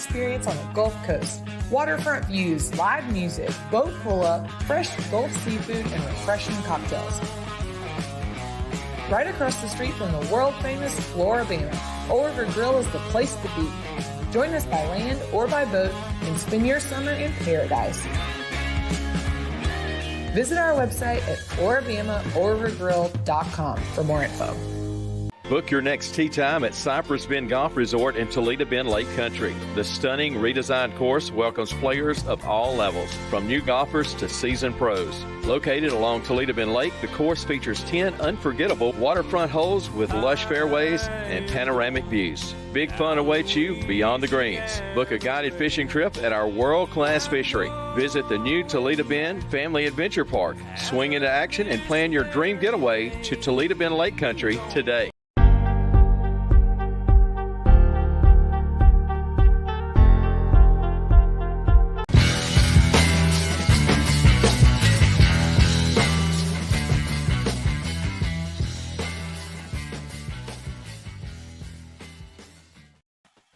experience on the Gulf Coast. Waterfront views, live music, boat pull-up, fresh Gulf seafood, and refreshing cocktails. Right across the street from the world-famous Floribama, Old River Grill is the place to be. Join us by land or by boat and spend your summer in paradise. Visit our website at floribamaoldrivergrill.com for more info. Book your next tee time at Cypress Bend Golf Resort in Toledo Bend Lake Country. The stunning redesigned course welcomes players of all levels, from new golfers to seasoned pros. Located along Toledo Bend Lake, the course features 10 unforgettable waterfront holes with lush fairways and panoramic views. Big fun awaits you beyond the greens. Book a guided fishing trip at our world-class fishery. Visit the new Toledo Bend Family Adventure Park. Swing into action and plan your dream getaway to Toledo Bend Lake Country today.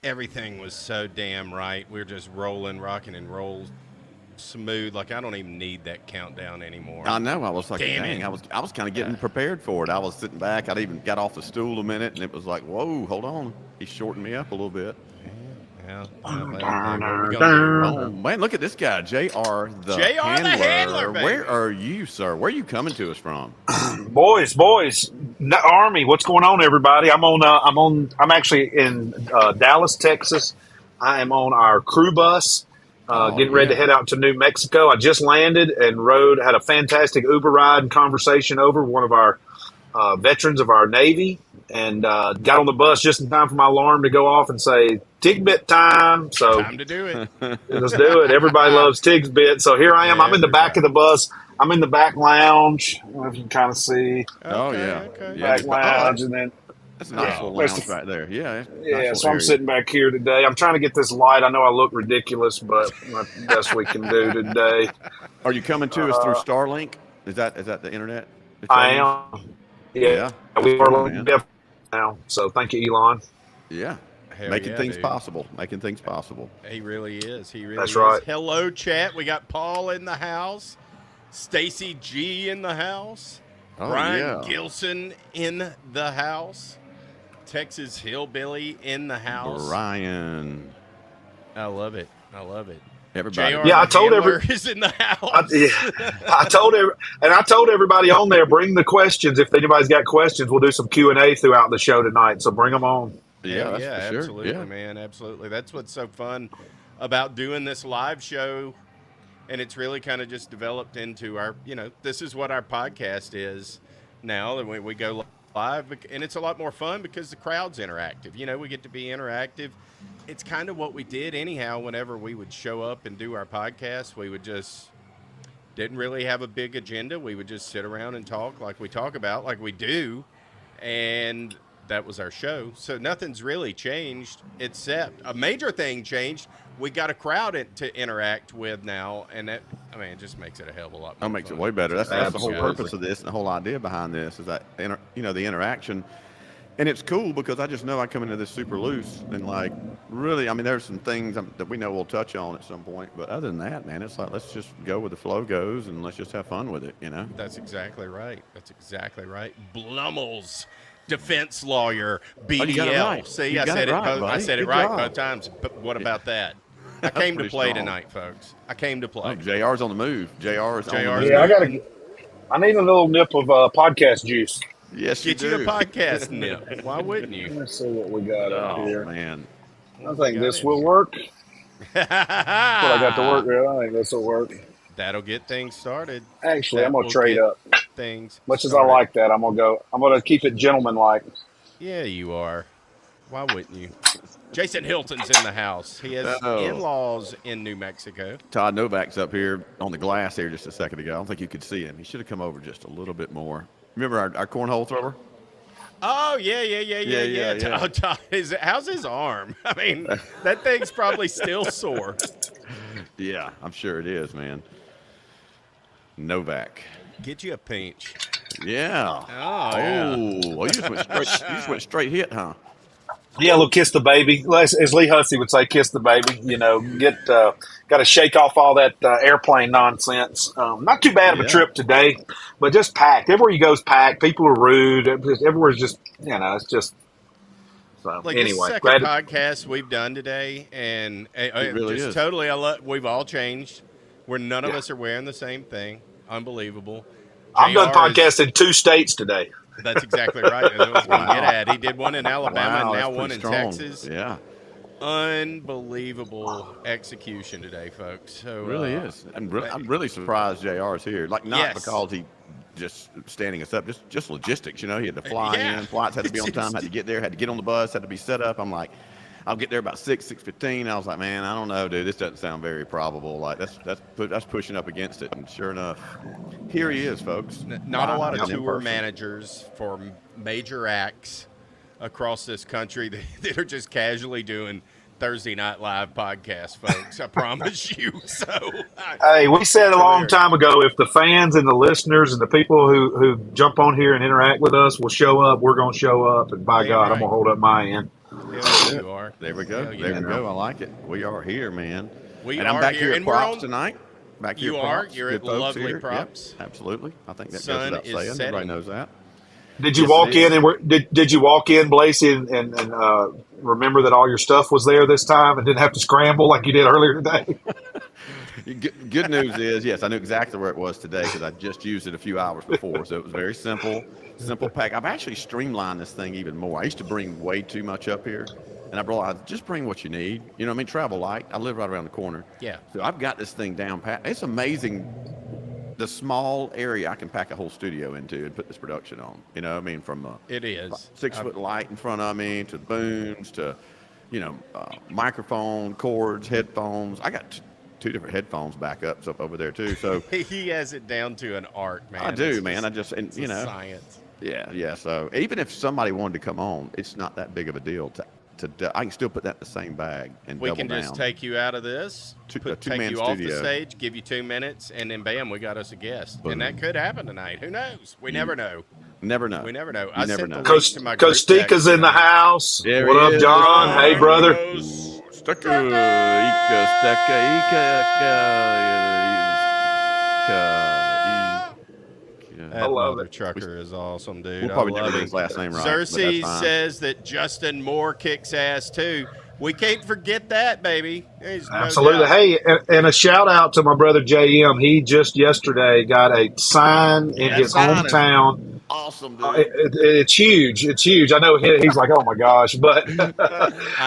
Everything was so damn right. We were just rolling, rocking and roll smooth. Like, I don't even need that countdown anymore. I know. I was like, Damn dang, it. I was kind of getting prepared for it. I was sitting back. I even got off the stool a minute, and it was like, whoa, hold on. He shortened me up a little bit. Yeah. Oh, man, look at this guy, JR the JR the Handler, baby. Where are you, sir? Where are you coming to us from? Boys, Army, what's going on, everybody? I'm actually in Dallas, Texas. I am on our crew bus, getting ready to head out to New Mexico. I just landed and had a fantastic Uber ride and conversation over with one of our veterans of our Navy, and got on the bus just in time for my alarm to go off and say, Tigbit time. So Time to do it. let's do it. Everybody loves Tig's bit. So here I am. I'm in the back of the bus. I'm in the back lounge. I don't know if you can kind of see. Okay. Back lounge, and then That's a nice little lounge right there. Yeah. yeah. So I'm sitting back here today. I'm trying to get this light. I know I look ridiculous, but the best we can do today. Are you coming to us through Starlink? Is that the internet? I am. Yeah. We Cool, are man. definitely now. So thank you, Elon. Yeah. Hell Making yeah, things dude. possible. Making things possible. He really is. That's is. right. Hello, chat. We got Paul in the house. Stacy G in the house. Oh, Brian yeah. Gilson in the house. Texas Hillbilly in the house. Ryan. I love it. Everybody. JR Yeah, I told Handler is in the house. I told everybody on there, bring the questions. If anybody's got questions, we'll do some Q&A throughout the show tonight. So bring them on. Yeah, that's for sure. Absolutely, Yeah. man. Absolutely. That's what's so fun about doing this live show. And it's really kind of just developed into our, this is what our podcast is now. And we go live, and it's a lot more fun because the crowd's interactive. We get to be interactive. It's kind of what we did anyhow. Whenever we would show up and do our podcast, we would just didn't really have a big agenda. We would just sit around and talk like we talk about, like we do. And that was our show. So nothing's really changed, except a major thing changed. We got a crowd to interact with now, and that, it just makes it a hell of a lot more That makes fun. it way better. That's the whole Absolutely. purpose of this, and the whole idea behind this is that, the interaction. And it's cool because I just know I come into this super loose and really, there's some things that we know we'll touch on at some point. But other than that, man, it's like, let's just go where the flow goes and let's just have fun with it, That's exactly right. Blummel's defense lawyer, BDL. you got it right. See, You I got said it right, buddy. I said it Good right job. both times. But what about that? I came to pretty play strong. tonight, folks. I came to play. Oh, JR's on the move. JR's on the JR's move. Yeah, I need a little nip of podcast juice. Yes, Get you you do. a podcast nip. Why wouldn't you? Let's see what we got up Oh, here. man. I think this will work. What I got to work here. I think this will work. That'll get things started. Actually, That I'm gonna will trade get up. Things Much as I started. like that, I'm gonna keep it gentleman-like. Yeah, you are. Why wouldn't you? Jason Hilton's in the house. He has Oh. in-laws in New Mexico. Todd Novak's up here on the glass here just a second ago. I don't think you could see him. He should have come over just a little bit more. Remember our cornhole thrower? Oh, yeah. Yeah. How's his arm? That thing's probably still sore. Yeah, I'm sure it is, man. Novak. Get you a pinch. Yeah. Oh, yeah. Well, you just went straight hit, huh? Yeah, a little kiss the baby, as Lee Hussey would say, kiss the baby. Got to shake off all that airplane nonsense. Not too bad of a Yeah. trip today, but just packed. Everywhere you go is packed. People are rude. Everywhere's just, it's just. So Like anyway, this glad second podcast we've done today, and It really just is. totally, we've all changed. Where none of us are wearing the same thing. Unbelievable. I've done JR podcasts in 2 states today. That's exactly right. That's what I was going to get at. He did one in Alabama Wow, and now that's one pretty in strong. Texas. Yeah, Unbelievable execution today, folks. So it really is. I'm really surprised JR is here. Like, not Yes. because he just standing us up, just logistics. He had to fly Yeah. in. Flights had to be on time. Had to get there. Had to get on the bus. Had to be set up. I'm like, I'll get there about 6:15. I was like, man, I don't know, dude. This doesn't sound very probable. Like, that's pushing up against it. And sure enough, here he is, folks. Not a lot of Live in tour person. managers for major acts across this country that are just casually doing Thursday Night Live podcasts, folks. I promise you. So, Hey, we said a long hilarious. time ago, if the fans and the listeners and the people who jump on here and interact with us will show up, we're going to show up. And by Damn God, right. I'm going to hold up my end. Hell, you are. There we go. Hell, There yeah. we go. I like it. We are here, man. We and I'm are back here, here at and we're Props on- tonight. Back here You at are. Props. You're Good at folks lovely here. Yep, Props. absolutely. I think that Sun goes without is saying. setting. Everybody knows that. Did you Yes, walk it is. in and did you walk in, Blasey, and remember that all your stuff was there this time and didn't have to scramble like you did earlier today? Good news is, yes, I knew exactly where it was today because I just used it a few hours before. So it was very simple pack. I've actually streamlined this thing even more. I used to bring way too much up here, and I realized just bring what you need. You know what I mean? Travel light. I live right around the corner. Yeah. So I've got this thing down pat. It's amazing the small area I can pack a whole studio into and put this production on. You know what I mean? From It is. 6-foot light in front of me to booms to, microphone, cords, headphones. I got two different headphones backups up over there too. So He has it down to an art, man. I do, It's man. it's a science. Yeah. So even if somebody wanted to come on, it's not that big of a deal. I can still put that in the same bag and We double can down. just take you out of this, A take two-man you off the studio. stage, give you 2 minutes, and then bam, we got us a guest. Boom. And that could happen tonight. Who knows? We never know. Never know. We never know. You I never sent know. the link to my group text Costica's in the tonight. house. There What he up, is. John? Hey, brother. Stucca, That I love mother it. trucker is awesome, dude. We'll probably I never love get it. his last name right. but that's Cersei fine. says that Justin Moore kicks ass too. We can't forget that, baby. There's no Absolutely. doubt. Hey, and a shout out to my brother JM. He just yesterday got a sign in That his sign is hometown. Awesome, dude. It's huge. It's huge. I know he's like, oh my gosh, but I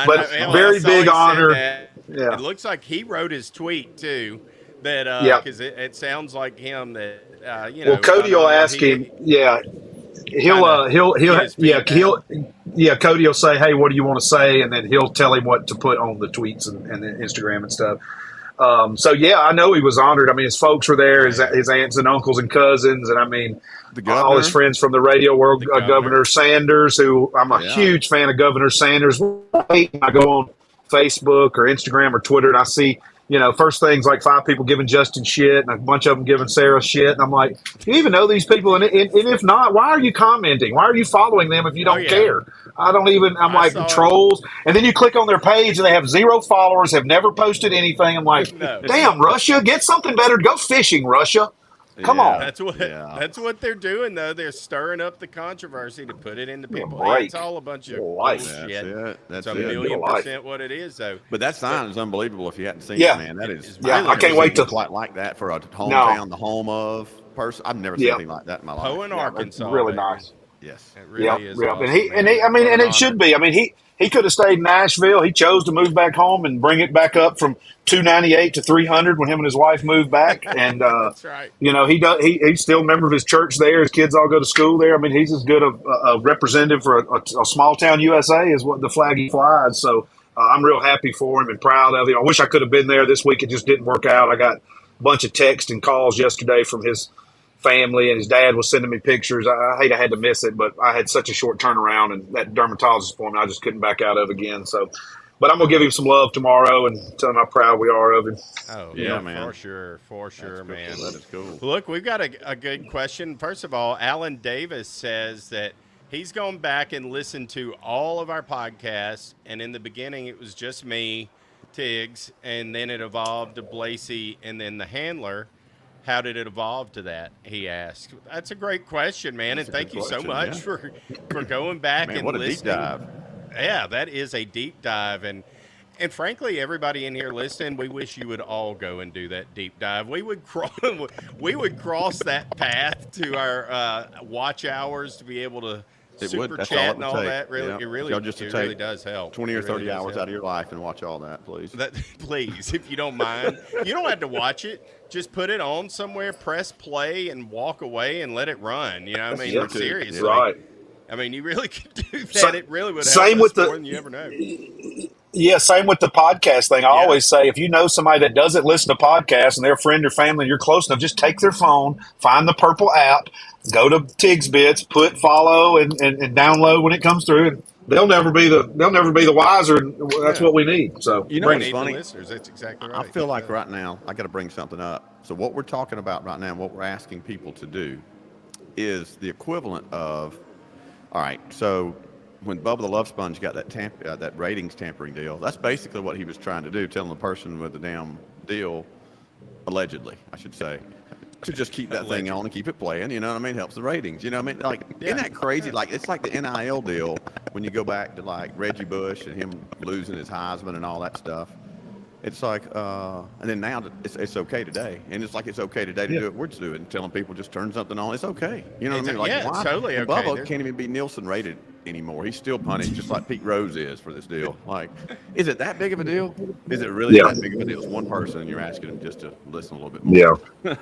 but know, hell, very I saw big he said honor. that. Yeah. It looks like he wrote his tweet too. That Yeah. because it sounds like him. That Well, Cody will ask him. Yeah, he'll get his feedback. Cody will say, hey, what do you want to say, and then he'll tell him what to put on the tweets and the Instagram and stuff. So yeah, I know he was honored. I mean, his folks were there, his aunts and uncles and cousins, and I mean, The all his governor. friends from the radio world. The governor. Governor Sanders, who I'm a Yeah. huge fan of Governor Sanders. I go on Facebook or Instagram or Twitter, and I see, first things like 5 people giving Justin shit and a bunch of them giving Sarah shit. And I'm like, do you even know these people? And if not, why are you commenting? Why are you following them if you don't yeah. care? I'm I like, saw it. trolls. And then you click on their page and they have 0 followers, have never posted anything. I'm like, No. damn, Russia, get something better. Go fishing, Russia. Come on. That's what Yeah. that's what they're doing though. They're stirring up the controversy to put it into people. break. It's all a bunch of Life. bullshit. That's it. That's It's it. a million Life. % what it is though. But that sign is unbelievable if you hadn't seen Yeah. it, man. That is. It's Yeah, really I can't cool. wait to. quite like that for a hometown, the home of person. I've never seen Yeah. anything like that in my life. Poe in Yeah, that's Arkansas. really baby. nice. Yes. It really Yeah, is. yeah. Awesome, And he, man. and it Honor. should be. I mean, he could have stayed in Nashville. He chose to move back home and bring it back up from 298 to 300 when him and his wife moved back. And That's right. he's still a member of his church there. His kids all go to school there. I mean, he's as good a representative for a small town USA as what the flag he flies. So I'm real happy for him and proud of him. I wish I could have been there this week. It just didn't work out. I got a bunch of texts and calls yesterday from his family, and his dad was sending me pictures. I hate I had to miss it, but I had such a short turnaround, and that dermatologist appointment I just couldn't back out of again. So, but I'm gonna give him some love tomorrow and tell him how proud we are of him. Oh Yeah, yeah, man. for sure, That's man. cool. That is cool. Look, we've got a good question. First of all, Alan Davis says that He's gone back and listened to all of our podcasts, and in the beginning it was just me, Tiggs, and then it evolved to Blasey and then the handler. How did it evolve to that? He asked. That's a great question, man, That's and a thank good you so question, much for going back Man, and what a listening. deep dive. Yeah, that is a deep dive, and frankly, everybody in here listening, we wish you would all go and do that deep dive. We would cross that path to our watch hours to be able to It super would. That's all chat it and would all take. that. Really, Yeah. it really, Y'all just to it take really does help. 20 or It really 30 does hours help. out of your life and watch all that, please. That, please, if you don't mind, you don't have to watch it. Just put it on somewhere, press play, and walk away and let it run. You know, what I mean, That's true, too. seriously, Right. I mean, you really could do that. Sa- It really would help Same us with more the than you ever know. Yeah, same with the podcast thing. I Yeah. always say, if you know somebody that doesn't listen to podcasts and they're a friend or family and you're close enough, just take their phone, find the purple app, go to Tiggs Bits, put follow and download when it comes through, and they'll never be the wiser. And that's Yeah. what we need. So You know We what's need funny? the listeners. That's exactly I right. feel like right now, I got to bring something up. So what we're talking about right now, what we're asking people to do is the equivalent of, all right, so when Bubba the Love Sponge got that ratings tampering deal, that's basically what he was trying to do, telling the person with the damn deal, allegedly, I should say, to just keep that thing on and keep it playing. You know what I mean? Helps the ratings. You know what I mean? Like, isn't that crazy? Like, it's like the NIL deal when you go back to like Reggie Bush and him losing his Heisman and all that stuff. It's like, and then now it's okay today, and it's like it's okay today to do it. We're just doing, telling people just turn something on. It's okay. You know what I mean? Like, Yeah, it's why? totally And okay. Bubba can't even be Nielsen rated anymore. He's still punished, just like Pete Rose is for this deal. Like, is it that big of a deal? Is it really that big of a deal? It's one person, and you're asking him just to listen a little bit more. Yeah.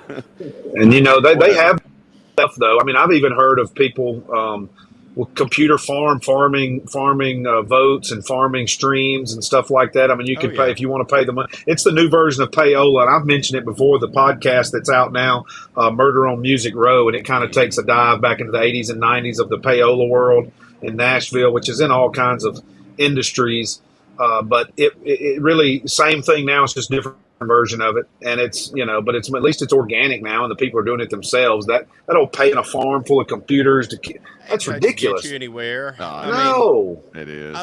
And they have stuff though. I mean, I've even heard of people with computer farming votes and farming streams and stuff like that. I mean, you can pay if you want to pay the money. It's the new version of payola, and I've mentioned it before. The podcast that's out now, Murder on Music Row, and it kind of takes a dive back into the 80s and 90s of the payola world in Nashville, which is in all kinds of industries. But it really same thing now. It's just different version of it, and it's but it's at least it's organic now, and the people are doing it themselves. That old paying a farm full of computers that's ridiculous. Get you anywhere? No, It is.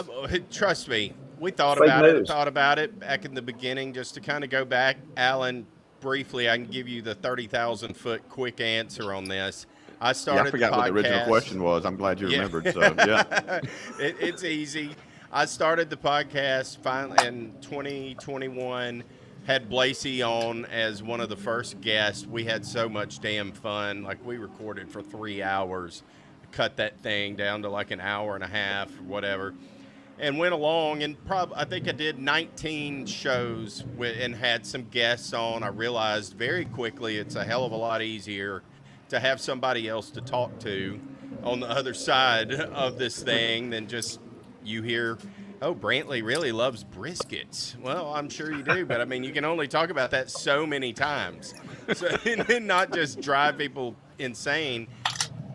Trust me, we thought Fake about it. news. Thought about it back in the beginning. Just to kind of go back, Alan, briefly, I can give you the 30,000-foot quick answer on this. I started. I forgot what the original question was. I'm glad you remembered. So yeah, it's easy. I started the podcast finally in 2021. Had Blasey on as one of the first guests. We had so much damn fun. Like, we recorded for 3 hours, cut that thing down to like an hour and a half or whatever, and went along. And I think I did 19 shows and had some guests on. I realized very quickly it's a hell of a lot easier to have somebody else to talk to on the other side of this thing than just you hear, oh, Brantley really loves briskets. Well, I'm sure you do, but I mean, you can only talk about that so many times. So, and not just drive people insane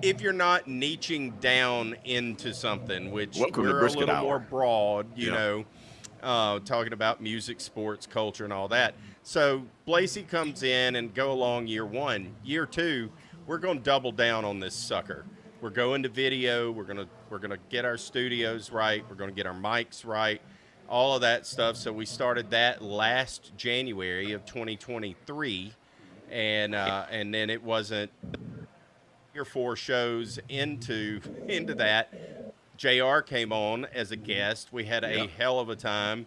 if you're not niching down into something, which we're a little more broad, you know, talking about music, sports, culture, and all that. So Blasey comes in and go along year one. Year two, we're going to double down on this sucker. We're going to video. We're gonna get our studios right. We're gonna get our mics right, all of that stuff. So we started that last January of 2023, and then it wasn't 3 or 4 shows into that. JR came on as a guest. We had a hell of a time,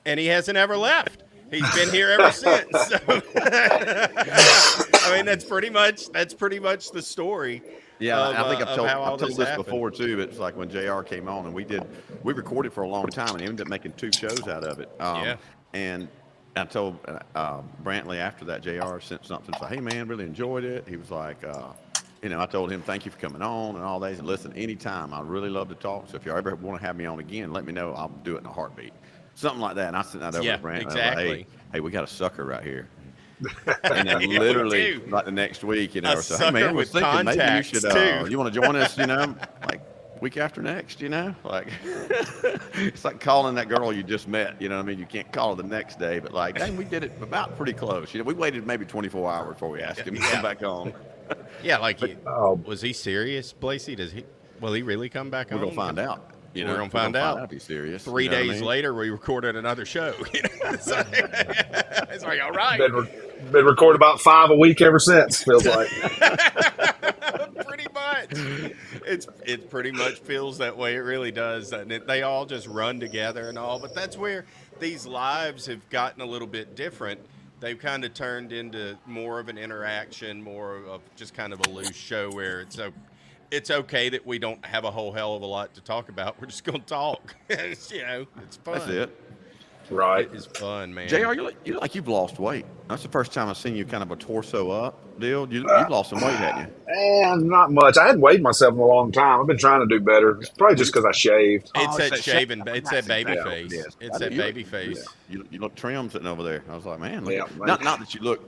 and he hasn't ever left. He's been here ever since. So, I mean, that's pretty much the story. Yeah, I think I've told this happened before too. It's like when JR came on and we recorded for a long time and ended up making 2 shows out of it. And I told Brantley after that, JR sent something, said, hey man, really enjoyed it. He was like, I told him, thank you for coming on and all that. And listen, anytime, I really love to talk. So if you ever want to have me on again, let me know. I'll do it in a heartbeat. Something like that. And I sent that over to Brantley. Exactly. Like, hey, we got a sucker right here. And then literally, like the next week, so, hey man, I was thinking maybe you should, you want to join us, like week after next, like it's like calling that girl you just met, you know what I mean? You can't call her the next day, but like, dang, we did it about pretty close. We waited maybe 24 hours before we asked him to come back on. Yeah, like, was he serious, Blasey? Will he really come back We're on? going to find out. We're going to find out. If he's serious. 3 You know what I days mean? later, we recorded another show. It's like, all right. Been recording about 5 a week ever since, feels like. Pretty much. It pretty much feels that way. It really does. And they all just run together and all. But that's where these lives have gotten a little bit different. They've kind of turned into more of an interaction, more of just kind of a loose show where it's okay that we don't have a whole hell of a lot to talk about. We're just going to talk. It's fun. That's it. Right. It's fun, man. JR, you're like you've lost weight. That's the first time I've seen you kind of a torso up deal. You've lost some weight, haven't you? Not much. I hadn't weighed myself in a long time. I've been trying to do better. It's probably just because I shaved. It's that it's shaving. It's that baby Yeah, face. yes. It's that baby face. You look trim sitting over there. I was like, man, look Yeah, not that you look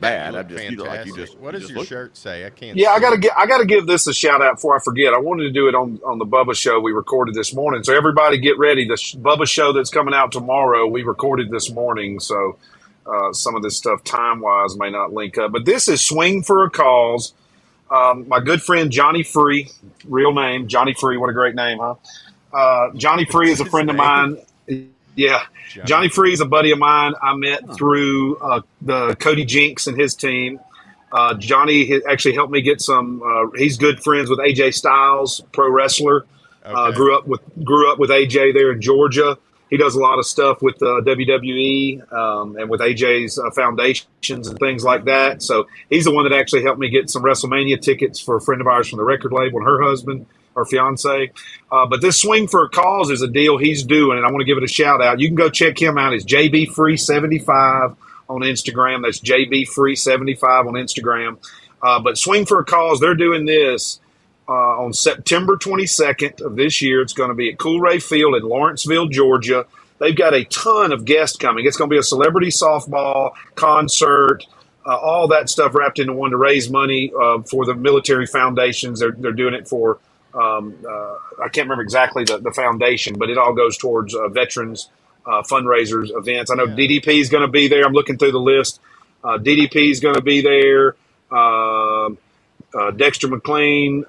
bad. You I look just you look like you fantastic. just. What you does just your look- shirt say? I can't. Yeah, see. I gotta give this a shout out before I forget. I wanted to do it on the Bubba show we recorded this morning. So everybody get ready. The Bubba show that's coming out tomorrow, we recorded this morning. So some of this stuff time wise may not link up. But this is Swing for a Cause. My good friend Johnny Free, real name Johnny Free. What a great name, huh? Johnny Free is a friend of mine. Yeah, Johnny Free is a buddy of mine I met through the Cody Jinks and his team. Johnny actually helped me get some. He's good friends with AJ Styles, pro wrestler. Okay. Grew up with AJ there in Georgia. He does a lot of stuff with WWE and with AJ's foundations and things like that. So he's the one that actually helped me get some WrestleMania tickets for a friend of ours from the record label and her husband or fiance. But this Swing for a Cause is a deal he's doing, and I want to give it a shout out. You can go check him out. It's JBFree75 on Instagram. That's JBFree75 on Instagram. But Swing for a Cause, they're doing this on September 22nd of this year. It's going to be at Coolray Field in Lawrenceville, Georgia. They've got a ton of guests coming. It's going to be a celebrity softball concert, all that stuff wrapped into one to raise money for the military foundations. They're doing it for, I can't remember exactly the foundation, but it all goes towards veterans fundraisers events. I know DDP is going to be there. I'm looking through the list. DDP is going to be there. Dexter McLean.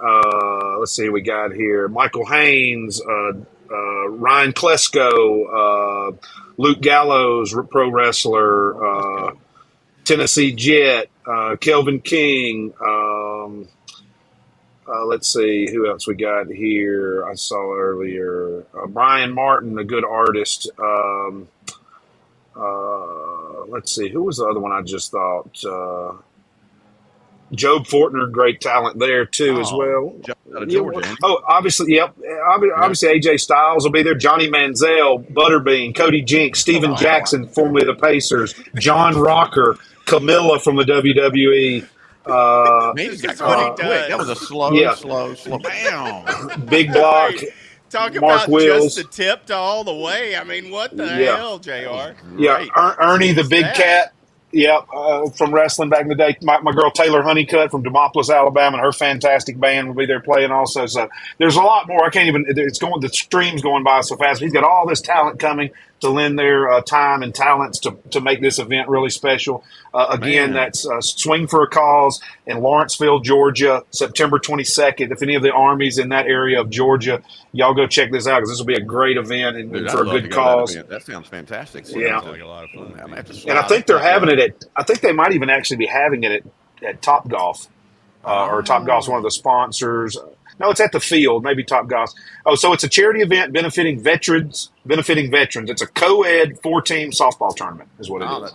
Let's see, we got here Michael Haynes, Ryan Klesko, Luke Gallows, pro wrestler, Tennessee Jet, Kelvin King. Let's see who else we got here. I saw earlier Brian Martin, a good artist. Let's see, who was the other one I just thought? Job Fortner, great talent there too as well. Out of Georgia. Obviously, yep. Obviously, AJ Styles will be there. Johnny Manziel, Butterbean, Cody Jinks, Steven Jackson, formerly the Pacers, John Rocker, Camilla from the WWE. Man, That's what he does. That was a slow. Bam. Big Block. Talk Mark about Wills. just the tip to all the way. I mean, what the hell, JR? Yeah, Ernie the Big Cat. Yeah, from wrestling back in the day. My girl Taylor Honeycutt from Demopolis, Alabama, and her fantastic band will be there playing also. So there's a lot more. I can't even. It's going. The stream's going by so fast. He's got all this talent coming to lend their time and talents to make this event really special. Again, that's Swing for a Cause in Lawrenceville, Georgia, September 22nd. If any of the armies in that area of Georgia, y'all go check this out because this will be a great event and Dude, for a I'd love to good go to cause. that event. That sounds fantastic. Yeah. Sounds like a lot of fun. I'm gonna have to And I slide think they're that having down. it I think they might even actually be having it at Top Golf, or Top Golf's one of the sponsors. No, it's at the field, maybe Top Golf. Oh, so it's a charity event benefiting veterans. It's a co-ed 4-team softball tournament is what it is.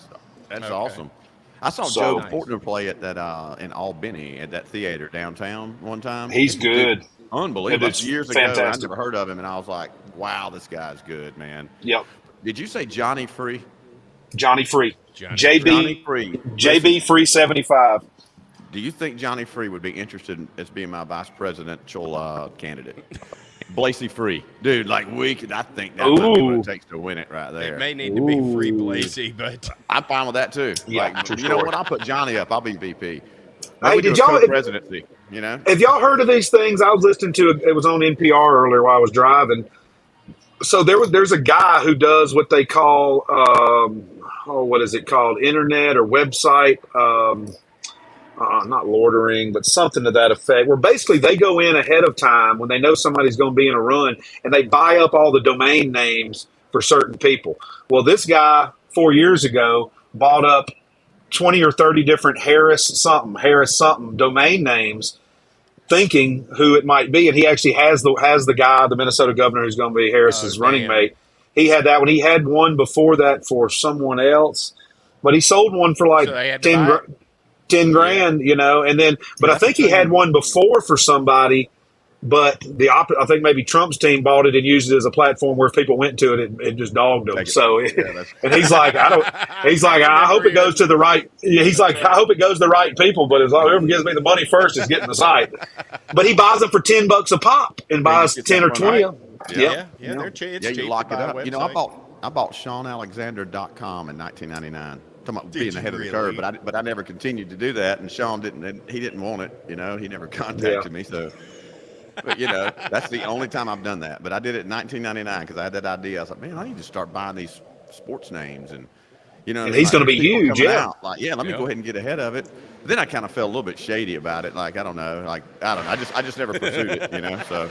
That's Okay. awesome. I saw So- Joe Nice. Fortner play at that in Albany at that theater downtown one time. He's good. Unbelievable. It is That's years ago, I fantastic. never heard of him, and I was like, wow, this guy's good, man. Yep. Did you say Johnny Free? Johnny Free. Johnny JB Free. JB Free 75. Do you think Johnny Free would be interested in, as being my vice presidential candidate? Blasey Free. Dude, like I think that might be what Ooh. it takes to win it right there. It may need to be free Blasey, but I'm fine with that too. Yeah, like, true you know story. what? I'll put Johnny up. I'll be VP. Hey, We do did a y'all- co-presidency, you know? Have y'all heard of these things? I was listening to it was on NPR earlier while I was driving. So there's a guy who does what they call what is it called? Internet or website not loitering, but something to that effect, where basically they go in ahead of time when they know somebody's going to be in a run and they buy up all the domain names for certain people. Well, this guy 4 years ago bought up 20 or 30 different Harris something domain names, thinking who it might be. And he actually has the guy, the Minnesota governor, who's going to be Harris's running mate. He had that one. He had one before that for someone else, but he sold one for like 10 grand, you know, and then, but I think he had one before for somebody, but I think maybe Trump's team bought it and used it as a platform where if people went to it, it just dogged them. So, and he's like, I hope it goes to the right. He's like, I hope it goes to the right people, but as long as whoever gives me the money first is getting the site. But he buys them for $10 a pop and buys 10 or 20 of them. Yeah, they're cheap. Yeah, you lock it up. You know, I bought SeanAlexander.com in 1999. Talking about being ahead of the curve, but I never continued to do that, and Sean didn't want it. You know, he never contacted me. So, but you know, that's the only time I've done that. But I did it in 1999 because I had that idea. I was like, man, I need to start buying these sports names, and you know, and he's going to be huge. Yeah, let me go ahead and get ahead of it. But then I kind of felt a little bit shady about it. Like I don't know. I just never pursued it. You know, so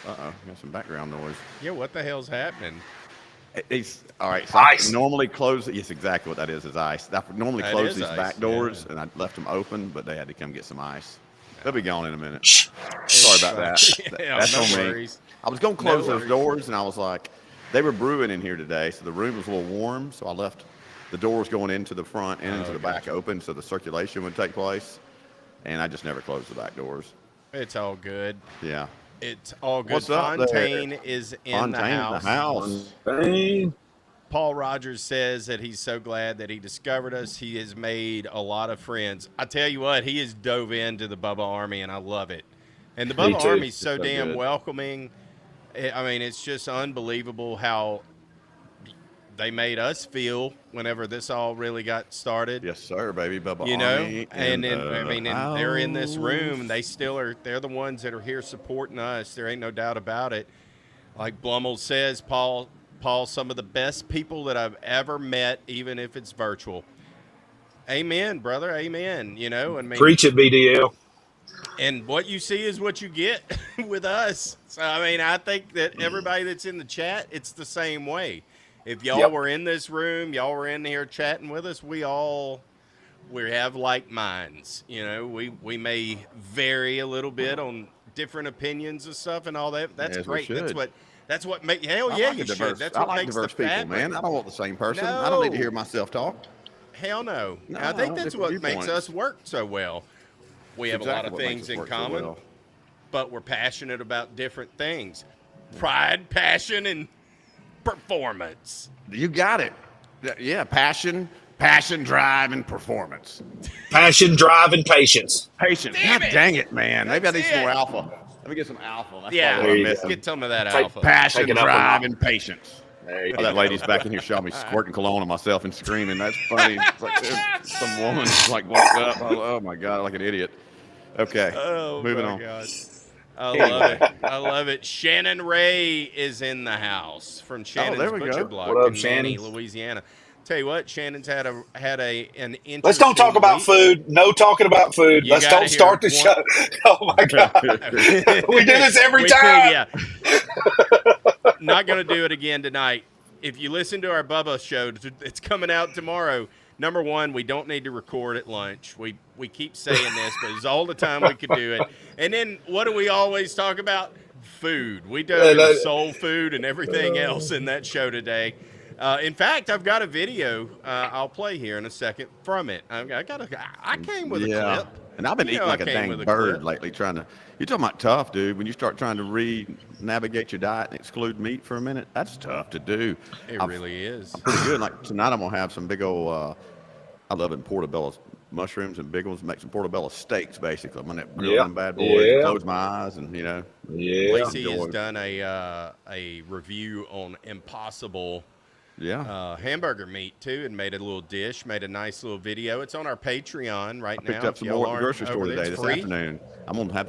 got some background noise. Yeah, what the hell's happening? It's all right. So ice. I normally close. Yes, exactly what that is ice. I normally close these back doors, and I left them open, but they had to come get some ice. They'll be gone in a minute. Sorry about that. That's on me. I was going to close those doors, and I was like, they were brewing in here today, so the room was a little warm, so I left the doors going into the front and into the back open, so the circulation would take place, and I just never closed the back doors. It's all good. Yeah. It's all good. What's up Fontaine there? is in the house. Paul Rogers says that he's so glad that he discovered us. He has made a lot of friends. I tell you what, he has dove into the Bubba Army, and I love it. And the Bubba Army is so damn good. Welcoming. I mean, it's just unbelievable how they made us feel whenever this all really got started. Yes, sir, baby. Bubba you know, Army and they're in this room, and they still are. They're the ones that are here supporting us. There ain't no doubt about it. Like Blummel says, Paul, some of the best people that I've ever met, even if it's virtual. Amen, brother. Amen. You know, and preach it, BDL. And what you see is what you get with us. So I mean, I think that everybody that's in the chat, it's the same way. If y'all were in this room, y'all were in here chatting with us, we have like minds. You know, we may vary a little bit on different opinions and stuff and all that. That's great. That's what make you should. That's what makes diverse the people, man. I don't want the same person. No. I don't need to hear myself talk. Hell no. I think that's what makes us work so well. We have a lot of things in common, but we're passionate about different things. Pride, passion, and performance. You got it. Yeah, passion, drive, and performance. Passion, drive, and patience. Patience. Dang it, man. Maybe I need some more alpha. Let me get some alpha. Let's get some of that alpha. Passion, drive, and patience. That lady's back in here showing me squirting cologne on myself and screaming. That's funny. It's like some woman's like woke up. Oh my God, like an idiot. Okay, moving on. God. I love it. I love it. Shannon Ray is in the house from Shannon's Butcher Block in Manny, Louisiana. Tell you what, Shannon's had an interesting Let's don't talk about food. No talking about food. Let's don't start the show. Oh my God. We do this every time. Not going to do it again tonight. If you listen to our Bubba show, it's coming out tomorrow. Number one, we don't need to record at lunch. We keep saying this, but it's all the time we could do it. And then what do we always talk about? Food. We do soul food and everything else in that show today. In fact, I've got a video I'll play here in a second from it. I came with a clip. And I've been eating like a dang bird lately trying to – you're talking about tough, dude. When you start trying to re-navigate your diet and exclude meat for a minute, that's tough to do. It really is. I'm pretty good. Like tonight I'm going to have some big old I love it, portobello mushrooms and big ones. Make some portobello steaks, basically. I'm going to grill them bad boys, close my eyes, and, you know. Yeah. Lacey has done a review on Impossible hamburger meat too, and made a little dish, made a nice little video. It's on our Patreon right now. I picked up some more at the grocery store today, this afternoon. I'm gonna have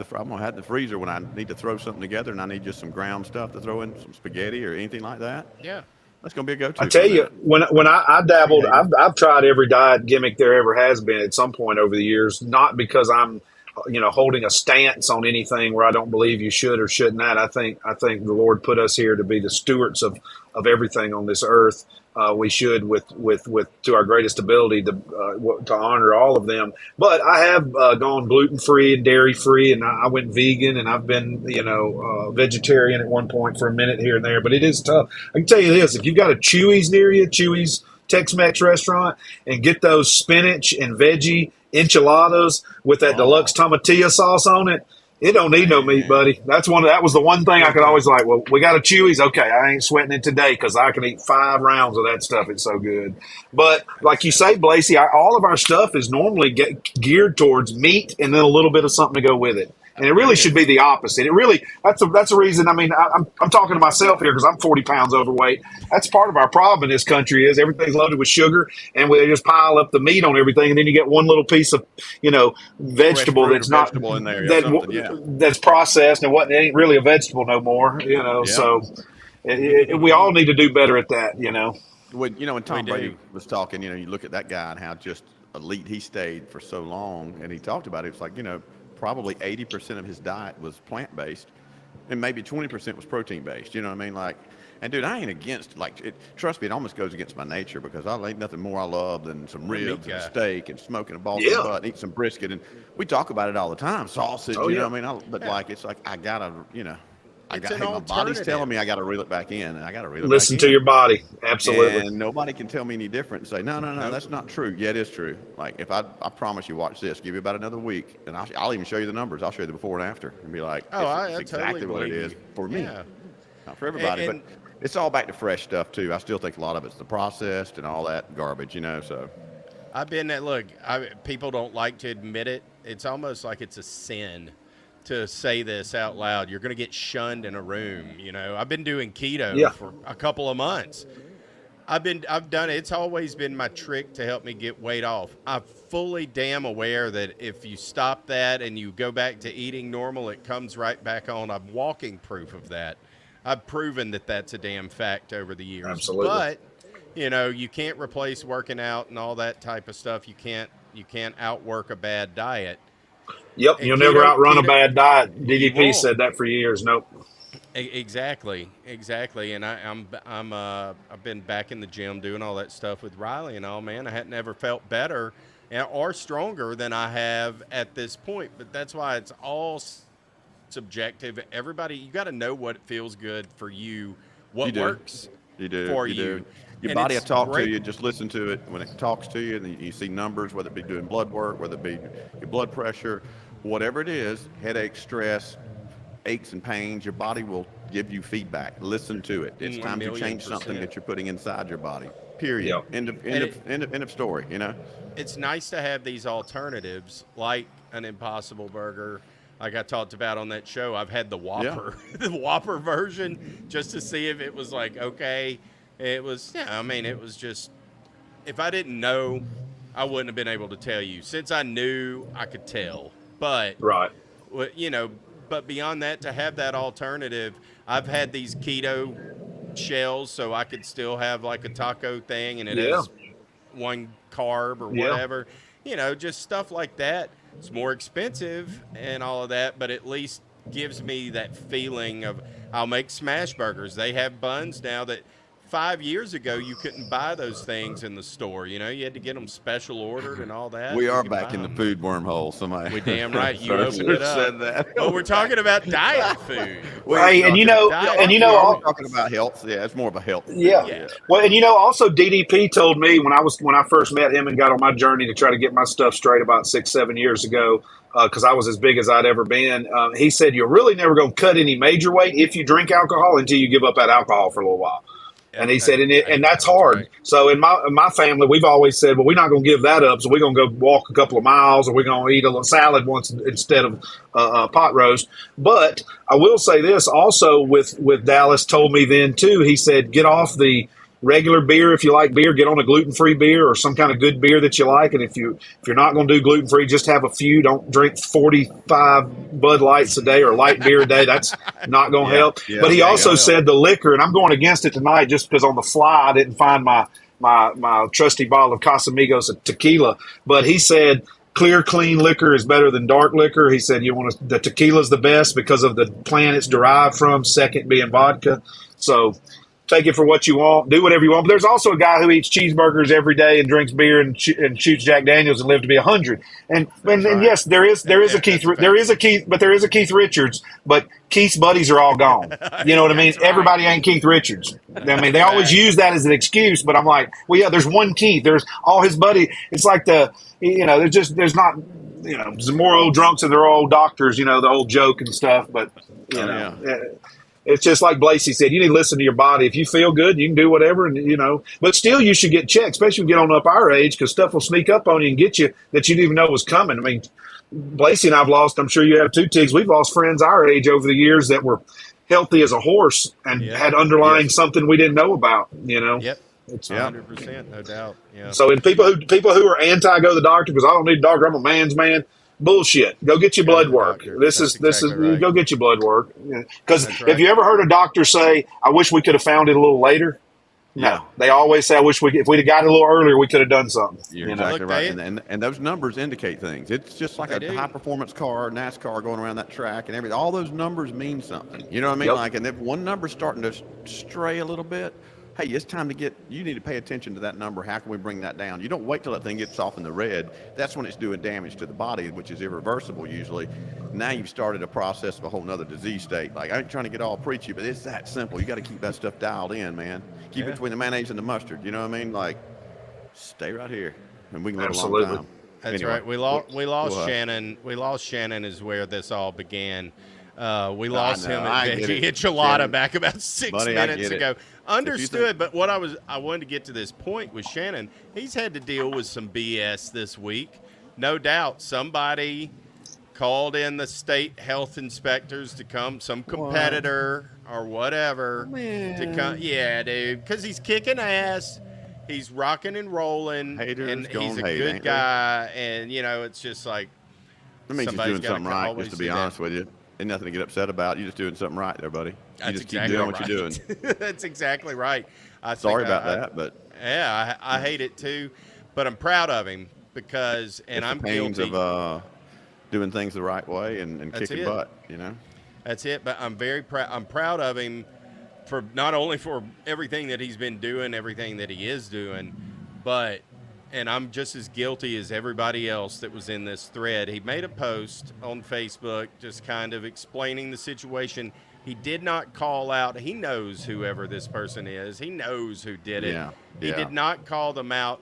the freezer when I need to throw something together, and I need just some ground stuff to throw in, some spaghetti or anything like that. Yeah. That's going to be a go-to. I tell you, when I dabbled, I've tried every diet gimmick there ever has been at some point over the years. Not because I'm, holding a stance on anything where I don't believe you should or should not. I think the Lord put us here to be the stewards of everything on this earth. We should, with to our greatest ability, to honor all of them. But I have gone gluten free and dairy free, and I went vegan, and I've been vegetarian at one point for a minute here and there. But it is tough. I can tell you this: if you've got a Chuy's near you, Chuy's Tex-Mex restaurant, and get those spinach and veggie enchiladas with that deluxe tomatillo sauce on it. It don't need no meat, buddy. That was the one thing I could always like. Well, we got a Chuy's. Okay, I ain't sweating it today because I can eat 5 rounds of that stuff. It's so good. But like you say, Blasey, all of our stuff is normally geared towards meat and then a little bit of something to go with it. And it really should be the opposite. It really that's a reason. I mean, I'm talking to myself here because I'm 40 pounds overweight. That's part of our problem in this country is everything's loaded with sugar, and we just pile up the meat on everything, and then you get one little piece of vegetable that's not vegetable in there, that's processed and it ain't really a vegetable no more. So we all need to do better at that. When Tom Brady was talking, you look at that guy and how just elite he stayed for so long, and he talked about it. It's like probably 80% of his diet was plant-based and maybe 20% was protein-based. You know what I mean? Like, and dude, I ain't against, trust me, it almost goes against my nature because I ain't nothing more I love than some ribs and steak and smoking a Baltimore butt and eat some brisket. And we talk about it all the time, sausage, you know what I mean? It's like, I gotta, my body's telling me I got to reel it back in, and I got to reel it Listen back to in. your body. Absolutely. And nobody can tell me any different and say, no, that's not true. Yeah, it is true. Like, if I promise you, watch this, give you about another week, and I'll even show you the numbers. I'll show you the before and after and be like, it's exactly totally what it is for me. Yeah. Not for everybody, but it's all back to fresh stuff, too. I still think a lot of it's the processed and all that garbage, so. I've been at, people don't like to admit it. It's almost like it's a sin to say this out loud. You're going to get shunned in a room. I've been doing keto for a couple of months. I've done it. It's always been my trick to help me get weight off. I'm fully damn aware that if you stop that and you go back to eating normal, it comes right back on. I'm walking proof of that. I've proven that that's a damn fact over the years. Absolutely. But, you can't replace working out and all that type of stuff. You can't outwork a bad diet. Yep, you'll never outrun a bad diet. DDP said that for years. Nope. Exactly, and I've been back in the gym doing all that stuff with Riley and all. Man, I hadn't ever felt better or stronger than I have at this point. But that's why it's all subjective. Everybody, you got to know what feels good for you, what works for you. Your body will talk to you. Just listen to it when it talks to you, and you see numbers, whether it be doing blood work, whether it be your blood pressure, whatever it is, headache, stress, aches and pains, your body will give you feedback. Listen to it. It's time to change something that you're putting inside your body. Period. Yep. End of story, It's nice to have these alternatives like an Impossible Burger, like I talked about on that show. I've had the Whopper, the Whopper version, just to see if it was okay. It was, it was just, if I didn't know, I wouldn't have been able to tell you. Since I knew, I could tell. But, but beyond that, to have that alternative, I've had these keto shells, so I could still have a taco thing, and it has one carb or whatever. Just stuff like that. It's more expensive and all of that, but at least gives me that feeling of, I'll make smash burgers. They have buns now that 5 years ago, you couldn't buy those things in the store. You had to get them special ordered and all that. We are back in the food wormhole. Somebody. We damn right. You opened it up. Said that. Well, we're talking about diet food. Hey, and we're talking about health. Yeah, it's more of a health. Yeah. Well, and also DDP told me when I first met him and got on my journey to try to get my stuff straight about 6-7 years ago, because I was as big as I'd ever been. He said, you're really never going to cut any major weight if you drink alcohol until you give up that alcohol for a little while. And he said, and that's hard. Right. So in my family, we've always said, well, we're not going to give that up. So we're going to go walk a couple of miles, or we're going to eat a little salad once instead of pot roast. But I will say this also with Dallas told me then too, he said, get off the regular beer. If you like beer, get on a gluten-free beer or some kind of good beer that you like. And if you're not going to do gluten-free, just have a few. Don't drink 45 Bud Lights a day or light beer a day. That's not going to help. But he also said the liquor, and I'm going against it tonight just because on the fly I didn't find my trusty bottle of Casamigos tequila. But he said clear, clean liquor is better than dark liquor. He said the tequila is the best because of the plant it's derived from. Second being vodka. So take it for what you want. Do whatever you want. But there's also a guy who eats cheeseburgers every day and drinks beer and shoots Jack Daniels and live to be 100. And yes, there is a Keith Richards, but Keith's buddies are all gone. You know what I mean? Right. Everybody ain't Keith Richards. I mean, they always use that as an excuse, but I'm like, well, yeah, there's one Keith. There's all his buddy. It's like there's not, there's more old drunks than there are old doctors, the old joke and stuff. But, it's just like Blasey said, you need to listen to your body. If you feel good, you can do whatever, but still you should get checked, especially when you get on up our age, because stuff will sneak up on you and get you that you didn't even know was coming. I mean, Blasey and I've lost, I'm sure you have too, Tiggs. We've lost friends our age over the years that were healthy as a horse and had underlying something we didn't know about, Yep. It's 100%, no doubt. Yeah. So, and people who are anti go to the doctor because I don't need a doctor, I'm a man's man. Bullshit. Go get your blood work. This is right. Go get your blood work. Because have you ever heard a doctor say, "I wish we could have found it a little later"? Yeah. No, they always say, "I wish if we'd have got it a little earlier, we could have done something." You're exactly right, and those numbers indicate things. It's just like a high performance car, NASCAR going around that track and everything. All those numbers mean something. You know what I mean? Yep. Like, and if one number's starting to stray a little bit, hey, it's time to you need to pay attention to that number. How can we bring that down? You don't wait till that thing gets off in the red. That's when it's doing damage to the body, which is irreversible usually. Now you've started a process of a whole nother disease state. Like, I ain't trying to get all preachy, but it's that simple. You got to keep that stuff dialed in, man. Keep it between the mayonnaise and the mustard. You know what I mean? Like, stay right here, and we can live a long time. That's right. We lost Shannon. We lost Shannon is where this all began. We lost him at Veggie Enchilada back about 6 minutes ago. Understood, but what I wanted to get to this point with Shannon. He's had to deal with some BS this week. No doubt somebody called in the state health inspectors to come, some competitor or whatever to come. Yeah, dude, because he's kicking ass. He's rocking and rolling, and he's a good guy. And, it's just like that means he's doing something right, just to be honest with you. Ain't nothing to get upset about. You're just doing something right there, buddy. You just keep doing what you're doing. That's exactly right. Sorry about that, but yeah, I hate it too, but I'm proud of him because, and I'm guilty of doing things the right way and kicking butt. That's it. But I'm very proud. I'm proud of him for not only for everything that he's been doing, everything that he is doing, but. And I'm just as guilty as everybody else that was in this thread. He made a post on Facebook just kind of explaining the situation. He did not call out. He knows whoever this person is. He knows who did it. He did not call them out.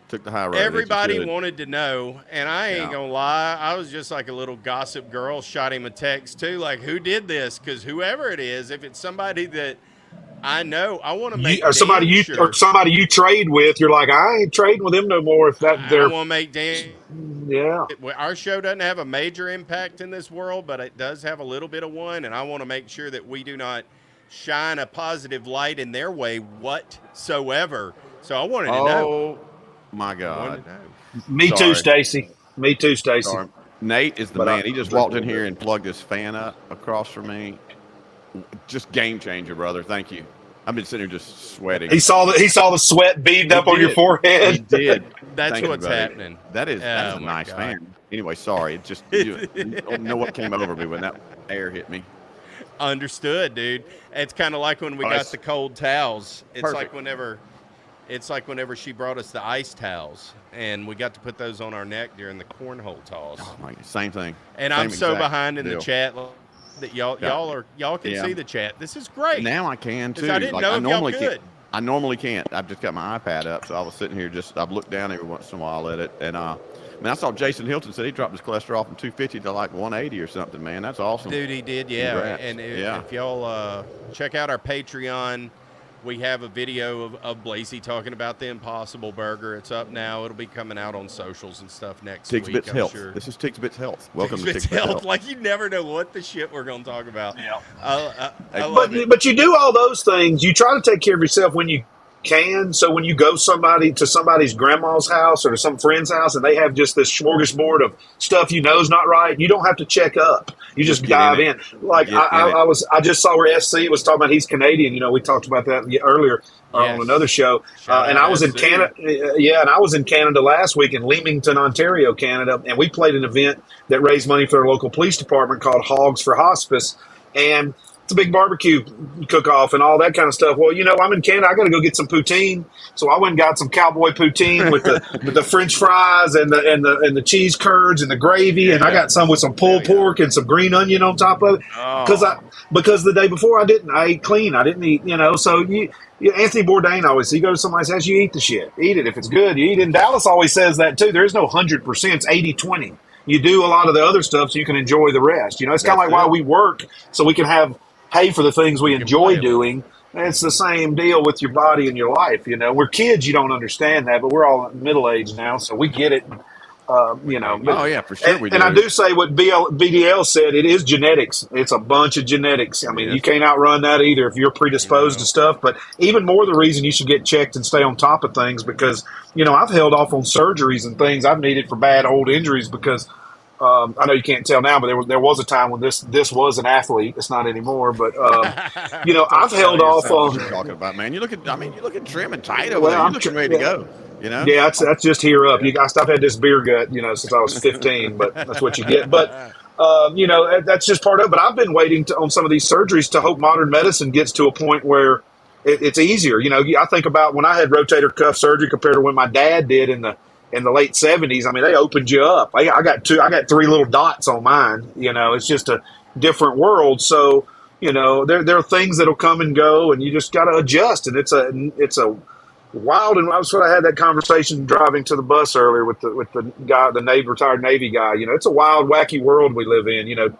Took the high road. Everybody wanted to know, and I ain't going to lie. I was just like a little gossip girl, shot him a text too, like, who did this? Because whoever it is, if it's somebody that I know, I want to make somebody you trade with. You're like, I ain't trading with them no more. If that I want to make damn. Yeah, our show doesn't have a major impact in this world, but it does have a little bit of one, and I want to make sure that we do not shine a positive light in their way whatsoever. So I wanted to know. Oh my God! Me too, Stacy. Me too, Stacy. Nate is the man. He just walked in here and plugged his fan up across from me. Just game changer, brother. Thank you. I've been sitting here just sweating. He saw the sweat beading up on your forehead. He did. That's what's happening. That is a nice fan. Anyway, sorry. It just you don't know what came over me when that air hit me. Understood, dude. It's kind of like when we got the cold towels. It's perfect. like whenever she brought us the ice towels, and we got to put those on our neck during the cornhole toss. Oh my, same thing. And I'm so behind in the chat that y'all can see the chat. This is great. Now I can too. I didn't know if y'all could. I normally can't. I've just got my iPad up, so I was sitting here I've looked down every once in a while at it, and I saw Jason Hilton said he dropped his cholesterol from 250 to like 180 or something. Man, that's awesome. Dude, he did, yeah. Congrats. And if y'all check out our Patreon, we have a video of Blasey talking about the Impossible Burger. It's up now. It'll be coming out on socials and stuff next week. Bits Health. Sure. This is Tiggs Bits Health. Welcome to Tiggs Bits Health. Like, you never know what the shit we're going to talk about. Yeah. I love it. But you do all those things. You try to take care of yourself when you canned. So when you go to somebody's grandma's house or to some friend's house and they have just this smorgasbord of stuff you know is not right, you don't have to check up. You just dive in. Like I just saw where SC was talking about he's Canadian. You know, we talked about that earlier on another show. And I was in Canada. And I was in Canada last week in Leamington, Ontario, Canada, and we played an event that raised money for their local police department called Hogs for Hospice. And it's a big barbecue cook-off and all that kind of stuff. Well, you know, I'm in Canada. I got to go get some poutine, so I went and got some cowboy poutine with the French fries and the cheese curds and the gravy, and I got some with some pulled pork and some green onion on top of it. Because the day before I ate clean. I didn't eat, you know. So Anthony Bourdain always says, you go to somebody's house, you eat the shit, eat it if it's good, you eat it. And Dallas always says that too. There is no 100%. It's 80-20. You do a lot of the other stuff so you can enjoy the rest. You know, it's kind of like why we work, so we can pay for the things we enjoy doing. It's the same deal with your body and your life. You know, we're kids, you don't understand that, but we're all middle age now, so we get it. You know, for sure we do. And I do say what BDL said, it is genetics. It's a bunch of genetics. I mean, you can't outrun that either if you're predisposed to stuff. But even more the reason you should get checked and stay on top of things, because, you know, I've held off on surgeries and things I've needed for bad old injuries because I know you can't tell now, but there was a time when this was an athlete. It's not anymore, but you know, I've held off on. What you're talking about, man. You look at trim and tight over there. You're looking ready to go. You know? Yeah, that's just here up. I've had this beer gut, you know, since I was 15, but that's what you get. But you know, that's just part of it. But I've been waiting on some of these surgeries to hope modern medicine gets to a point where it's easier. You know, I think about when I had rotator cuff surgery compared to when my dad did in the late 70s. I mean, they opened you up. I got 3 little dots on mine. You know, it's just a different world. So, you know, there are things that'll come and go, and you just got to adjust. And it's a wild. And that's what I had that conversation driving to the bus earlier with the guy, retired Navy guy. You know, it's a wild, wacky world we live in. You know,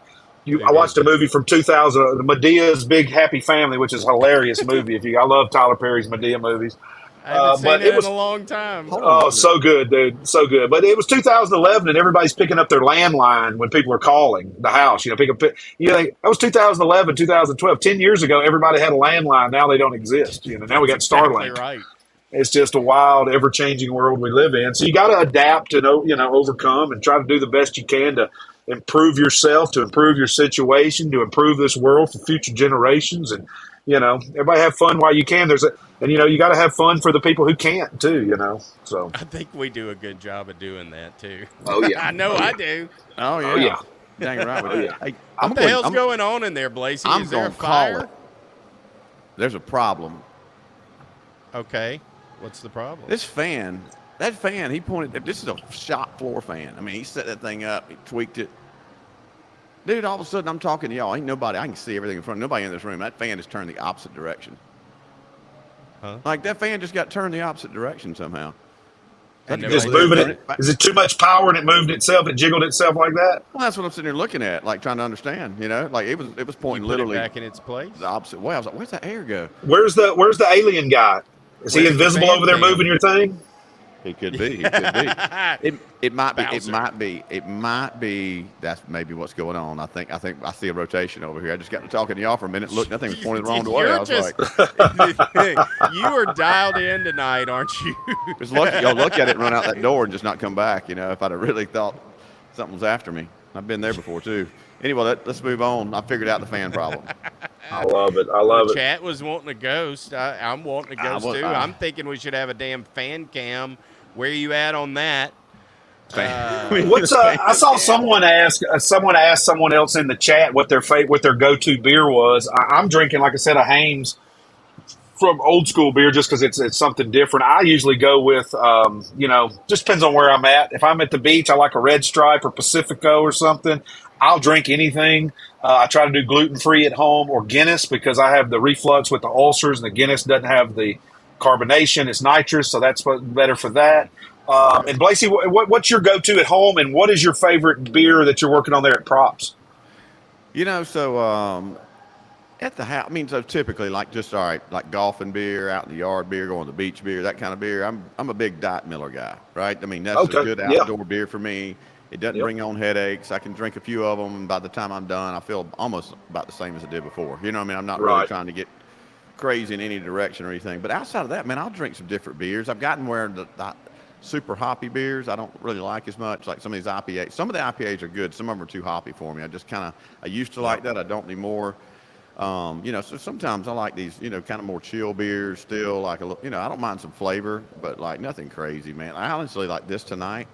I watched a movie from 2000, Medea's Big Happy Family, which is a hilarious movie. I love Tyler Perry's Medea movies. I haven't seen it in a long time. Oh, so good, dude. So good. But it was 2011, and everybody's picking up their landline when people are calling the house. You know, that was 2011, 2012. 10 years ago, everybody had a landline. Now they don't exist. You know, now we got Starlink. Exactly right. It's just a wild, ever-changing world we live in. So you got to adapt and, you know, overcome and try to do the best you can to improve yourself, to improve your situation, to improve this world for future generations. And, you know, everybody have fun while you can. And, you know, you got to have fun for the people who can't, too, you know. So I think we do a good job of doing that, too. Oh, yeah. I know I do. Oh, yeah. Oh, yeah. Dang right. Oh, yeah. Hey, What the hell's going on in there, Blasey? Is there a fire? Call it. There's a problem. Okay. What's the problem? That fan, he pointed, this is a shop floor fan. I mean, he set that thing up, he tweaked it. Dude, all of a sudden, I'm talking to y'all. Ain't nobody, I can see everything in front of nobody in this room. That fan is turned the opposite direction. Huh? Like, that fan just got turned the opposite direction somehow. Just moving it. Is it too much power and it moved itself? It jiggled itself like that? Well, that's what I'm sitting here looking at, like, trying to understand, you know? Like, it was pointing literally back in its place? The opposite way. I was like, where's that air go? Where's the alien guy? Is he invisible over there moving your thing? He could be. He could be. It might be. It might be. It might be. That's maybe what's going on. I think I see a rotation over here. I just got to talking to y'all for a minute. Look, nothing was pointed the wrong way. I was like, you are dialed in tonight, aren't you? Just lucky y'all look at it and run out that door and just not come back. You know, if I'd have really thought something was after me. I've been there before too. Anyway, let's move on. I figured out the fan problem. I love it. I love it. Chat was wanting a ghost. I'm wanting a ghost too. I'm thinking we should have a damn fan cam. Where you at on that? I saw someone ask someone else in the chat what their go-to beer was. I'm drinking, like I said, a Hames from old school beer just because it's something different. I usually go with, you know, just depends on where I'm at. If I'm at the beach, I like a Red Stripe or Pacifico or something. I'll drink anything. I try to do gluten-free at home or Guinness because I have the reflux with the ulcers, and the Guinness doesn't have the carbonation. It's nitrous, so that's better for that. And Blasey, what's your go-to at home, and what is your favorite beer that you're working on there at Props? You know, so at the house, I mean, so typically like golfing beer, out in the yard beer, going to the beach beer, that kind of beer. I'm a big Diet Miller guy, right? I mean, that's a good outdoor beer for me. It doesn't bring on headaches. I can drink a few of them, and by the time I'm done, I feel almost about the same as I did before. You know what I mean? I'm not really trying to get crazy in any direction or anything. But outside of that, man, I'll drink some different beers. I've gotten where the super hoppy beers I don't really like as much. Like some of these IPAs. Some of the IPAs are good. Some of them are too hoppy for me. I used to like that. I don't anymore. So sometimes I like these, kind of more chill beers still. Like I don't mind some flavor, but like nothing crazy, man. I honestly like this tonight.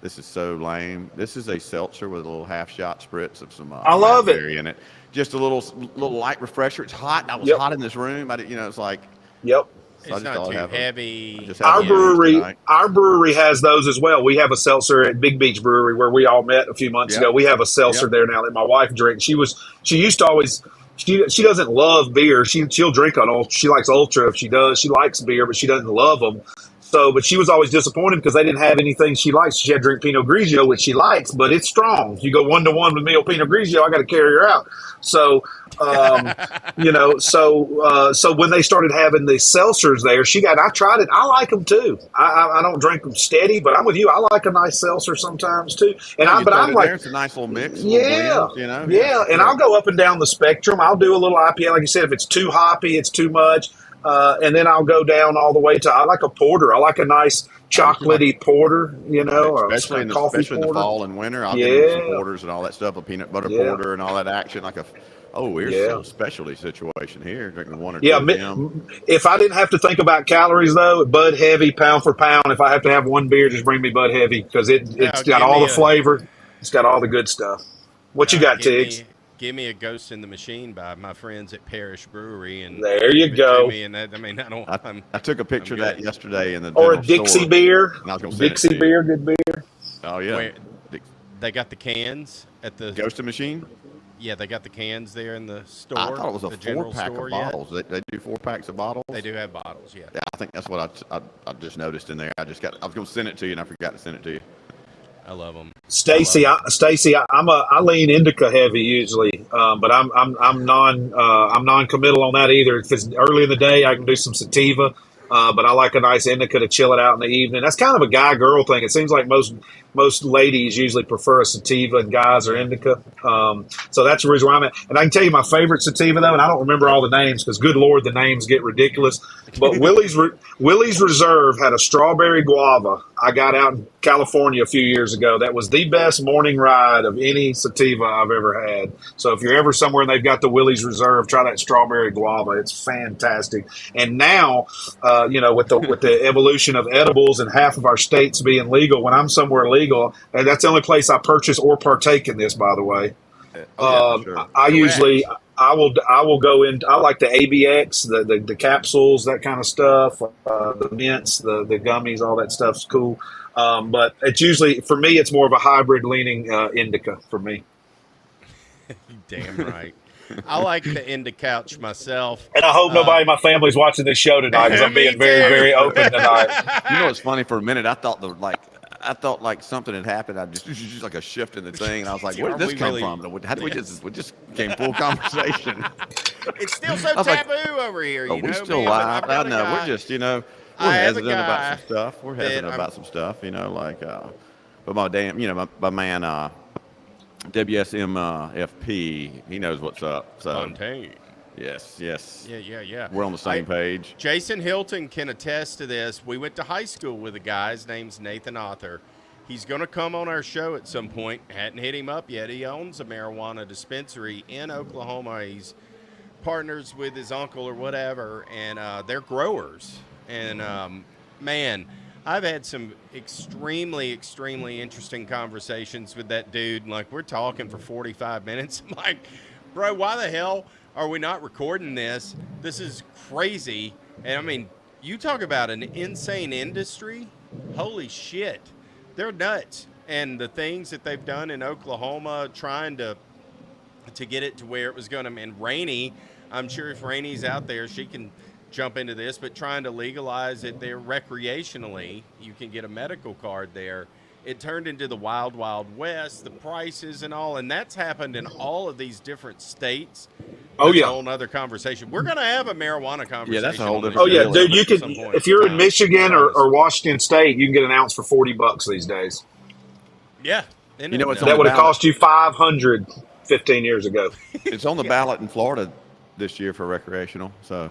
This is so lame. This is a seltzer with a little half shot spritz of some I love it in it. Just a little light refresher. It's hot. I was hot in this room. It's like yep. So it's not too heavy. Our brewery has those as well. We have a seltzer at Big Beach Brewery where we all met a few months ago. We have a seltzer there now that my wife drinks. She used to always. She doesn't love beer. She'll drink on Ultra. She likes Ultra if she does. She likes beer, but she doesn't love them. So, but she was always disappointed because they didn't have anything she likes. She had to drink Pinot Grigio, which she likes, but it's strong. If you go 1-to-1 with me or Pinot Grigio, I got to carry her out. So, so when they started having the seltzers there, I tried it. I like them too. I don't drink them steady, but I'm with you. I like a nice seltzer sometimes too. And I'm like, it's a nice little mix. Yeah, blend, yeah. And I'll go up and down the spectrum. I'll do a little IPA, like you said. If it's too hoppy, it's too much. And then I'll go down all the way to, I like a porter. I like a nice chocolatey porter, especially in the fall and winter. I'll get some porters and all that stuff, a peanut butter porter and all that action. Here's a specialty situation here, drinking one or two. Yeah, if I didn't have to think about calories, though, Bud Heavy, pound for pound, if I have to have one beer, just bring me Bud Heavy because it's got all the flavor. It's got all the good stuff. What you got, Tiggs? Give me a Ghost in the Machine by my friends at Parish Brewery, and there you go. I took a picture of that yesterday in the or a Dixie store. Beer. Dixie Beer, good beer. Oh yeah. They got the cans at the Ghost in the Machine. Yeah, they got the cans there in the store. I thought it was a 4-pack of bottles. They do 4 packs of bottles. They do have bottles. Yeah. Yeah, I think that's what I just noticed in there. I was going to send it to you, and I forgot to send it to you. I love them. Stacy, I lean indica heavy usually, but I'm non-committal on that either. If it's early in the day, I can do some sativa, but I like a nice indica to chill it out in the evening. That's kind of a guy-girl thing. It seems like most ladies usually prefer a sativa and guys are indica. So that's the reason why I'm at. And I can tell you my favorite sativa, though, and I don't remember all the names because, good Lord, the names get ridiculous. But Willie's Reserve had a strawberry guava I got out in California a few years ago. That was the best morning ride of any sativa I've ever had. So if you're ever somewhere and they've got the Willie's Reserve, try that strawberry guava. It's fantastic. And now, with the evolution of edibles and half of our states being legal, when I'm somewhere legal, and that's the only place I purchase or partake in this, by the way. Sure. I will go in. I like the ABX, the capsules, that kind of stuff, the mints, the gummies, all that stuff's cool. But it's usually, for me, it's more of a hybrid leaning indica for me. Damn right. I like the indica couch myself. And I hope nobody in my family's watching this show tonight because I'm being very, very open tonight. It's funny. For a minute, I thought like something had happened. I just like a shift in the thing, and I was like, "Where did this come from? How did we just came full conversation?" It's still so taboo over here. We're still live. I know. We're just we're hesitant about some stuff. We're hesitant about some stuff. But my damn, my man WSMFP, he knows what's up. So Fontaine. Yes. Yeah. We're on the same page. Jason Hilton can attest to this. We went to high school with a guy. His name's Nathan Arthur. He's going to come on our show at some point. Hadn't hit him up yet. He owns a marijuana dispensary in Oklahoma. He's partners with his uncle or whatever, and they're growers. And, man, I've had some extremely, extremely interesting conversations with that dude. Like, we're talking for 45 minutes. I'm like, bro, why the hell are we not recording this? This is crazy. And I mean, you talk about an insane industry. Holy shit. They're nuts. And the things that they've done in Oklahoma, trying to get it to where it was going to, and Rainey, I'm sure if Rainey's out there, she can jump into this, but trying to legalize it there recreationally, you can get a medical card there. It turned into the wild, wild west, the prices and all, and that's happened in all of these different states. That's a whole other conversation. We're going to have a marijuana conversation. Yeah, that's a whole different. Dude, you can, if you're in Michigan or Washington State, you can get an ounce for $40 these days. Yeah. That would have cost you $500 15 years ago. It's on the ballot in Florida this year for recreational, so.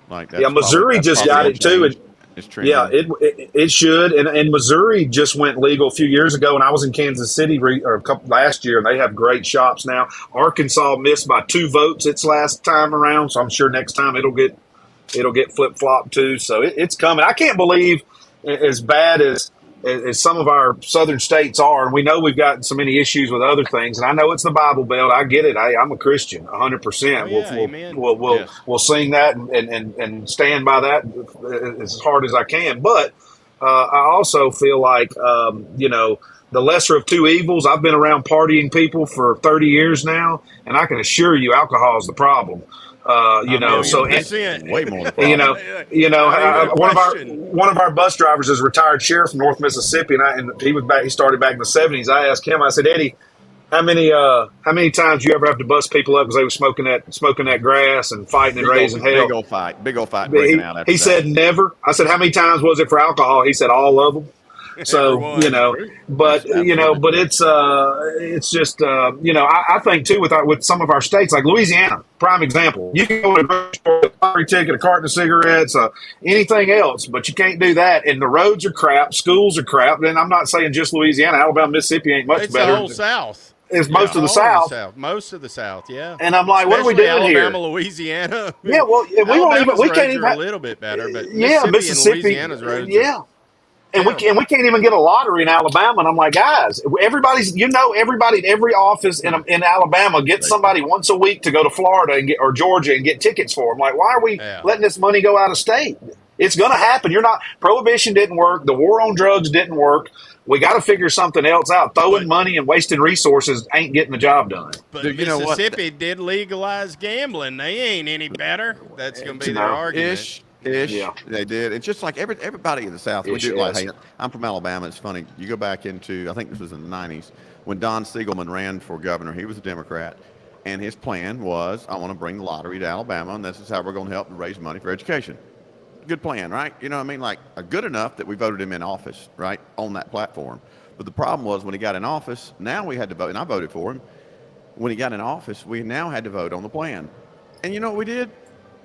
Like that's Missouri that's just got it too. And it's trending. yeah, it should. And Missouri just went legal a few years ago, and I was in Kansas City last year, and they have great shops now. Arkansas missed by 2 votes its last time around, so I'm sure next time it'll get flip flopped too. So it's coming. I can't believe as bad as some of our southern states are, and we know we've got so many issues with other things. And I know it's the Bible Belt. I get it. I'm a Christian, 100%. We'll sing that and stand by that as hard as I can. But I also feel like the lesser of two evils. I've been around partying people for 30 years now, and I can assure you, alcohol is the problem. Way more. One of our bus drivers is a retired sheriff from North Mississippi, and he was back. He started back in the '70s. I asked him. I said, Eddie, how many times you ever have to bust people up because they were smoking that grass and fighting and raising hell? Big old fight breaking out. After he said never. I said, how many times was it for alcohol? He said all of them. So but it's just I think too with some of our states like Louisiana, prime example. You can go to a grocery store, a lottery ticket, a carton of cigarettes, anything else, but you can't do that. And the roads are crap, schools are crap. And I'm not saying just Louisiana, Alabama, Mississippi ain't much better. The whole South. It's most of the South. Most of the South, yeah. And I'm like, what are we doing Alabama, here? Alabama, Louisiana. Yeah, well, we can't even a little bit better, but Mississippi, and Louisiana's roads. Yeah. And we can't even get a lottery in Alabama. And I'm like, guys, everybody in every office in Alabama gets somebody once a week to go to Florida or Georgia and get tickets for them. Like, why are we letting this money go out of state? It's going to happen. Prohibition didn't work. The war on drugs didn't work. We got to figure something else out. Throwing money and wasting resources ain't getting the job done. But Mississippi did legalize gambling. They ain't any better. That's going to be their argument. Yeah, they did. It's just like everybody in the South. We do like, hey, I'm from Alabama. It's funny. You go back into, I think this was in the 90s, when Don Siegelman ran for governor. He was a Democrat, and his plan was, I want to bring the lottery to Alabama, and this is how we're going to help raise money for education. Good plan, right? You know what I mean? Like, good enough that we voted him in office, right, on that platform. But the problem was when he got in office, now we had to vote, and I voted for him. When he got in office, we now had to vote on the plan. And you know what we did?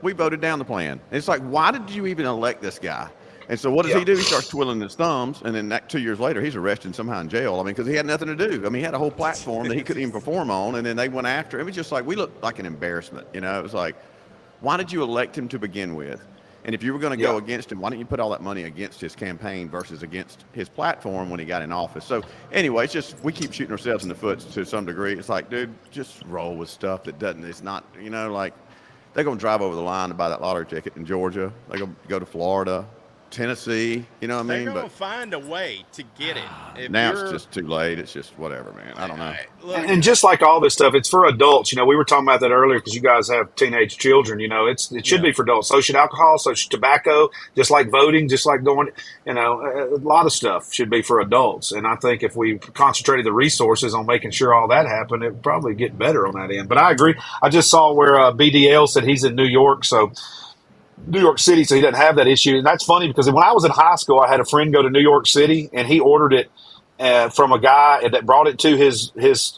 We voted down the plan. And it's like, why did you even elect this guy? And so what does he do? He starts twiddling his thumbs, and then 2 years later, he's arrested somehow in jail. I mean, because he had nothing to do. I mean, he had a whole platform that he couldn't even perform on, and then they went after him. It was just like, we looked like an embarrassment. It was like, why did you elect him to begin with? And if you were going to go against him, why didn't you put all that money against his campaign versus against his platform when he got in office? So anyway, it's just, we keep shooting ourselves in the foot to some degree. It's like, dude, just roll with stuff that doesn't, it's not, like, they're going to drive over the line to buy that lottery ticket in Georgia. They're going to go to Florida, Tennessee. You know what I mean? They're going to find a way to get it. Now it's just too late. It's just whatever, man. I don't know. And just like all this stuff, it's for adults. We were talking about that earlier because you guys have teenage children. It should be for adults. So should alcohol, so should tobacco, just like voting, just like going, a lot of stuff should be for adults. And I think if we concentrated the resources on making sure all that happened, it would probably get better on that end. But I agree. I just saw where BDL said he's in New York, New York City, so he doesn't have that issue. And that's funny because when I was in high school, I had a friend go to New York City, and he ordered it from a guy that brought it to his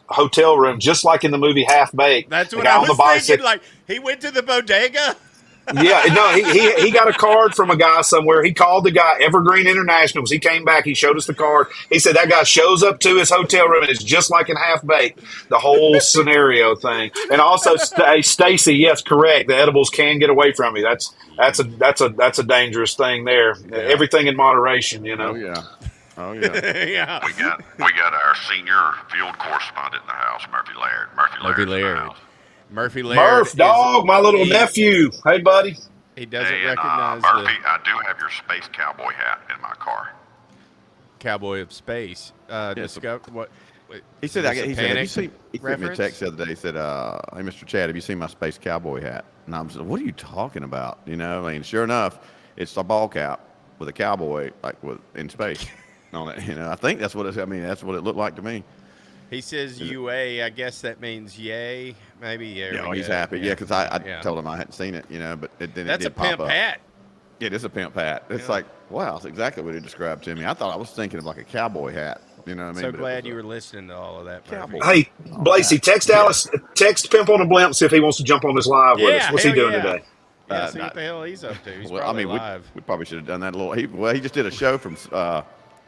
hotel room, just like in the movie Half Baked. That's what I was thinking. Like, he went to the bodega? Yeah, no, he got a card from a guy somewhere. He called the guy, Evergreen International. He came back. He showed us the card. He said that guy shows up to his hotel room, and it's just like in Half Baked, the whole scenario thing. And also, Stacy, yes, correct. The edibles can get away from you. That's a dangerous thing there. Yeah. Everything in moderation, Oh yeah. Yeah. We got our senior field correspondent in the house, Murphy Laird. Murphy Laird. Murph, dog, my little nephew. Hey, buddy. He doesn't recognize Murphy, I do have your space cowboy hat in my car. Cowboy of Space. What? He said, he sent me a text the other day. He said, hey, Mr. Chad, have you seen my space cowboy hat? And I was like, what are you talking about? Sure enough, it's a ball cap with a cowboy in space on it. I think that's what that's what it looked like to me. He says UA. I guess that means yay. Maybe. He's happy. Yeah, because I told him I hadn't seen it, but it did That's it did a pimp pop up. hat. Yeah, it is a pimp hat. It's like, wow, that's exactly what he described to me. I thought I was thinking of like a cowboy hat. You know what I mean? So glad you were listening to all of that. Cowboy. Hey, Blasey, text Alice, text Pimp on a Blimp, see if he wants to jump on this live with us. What's he doing today? Yeah, see what the hell he's up to. He's well, I probably mean, live. we probably should have done that a little. He just did a show from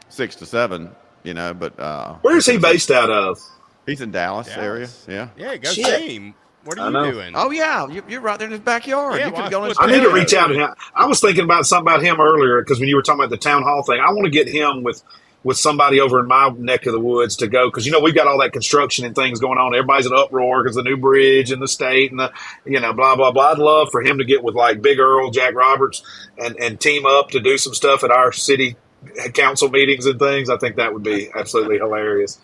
6 to 7, you know. But Where is he based out of? he's in Dallas area. Dallas. Yeah. Yeah, go Shit. see him. What I are know. you doing? Oh yeah, you're right there in his backyard. Yeah, you could why- go in his I need to patio. reach out to him. I was thinking about something about him earlier because when you were talking about the town hall thing, I want to get him with somebody over in my neck of the woods to go because we've got all that construction and things going on. Everybody's in uproar because the new bridge and the state and the blah blah blah. I'd love for him to get with like Big Earl, Jack Roberts, and team up to do some stuff at our city council meetings and things. I think that would be absolutely hilarious.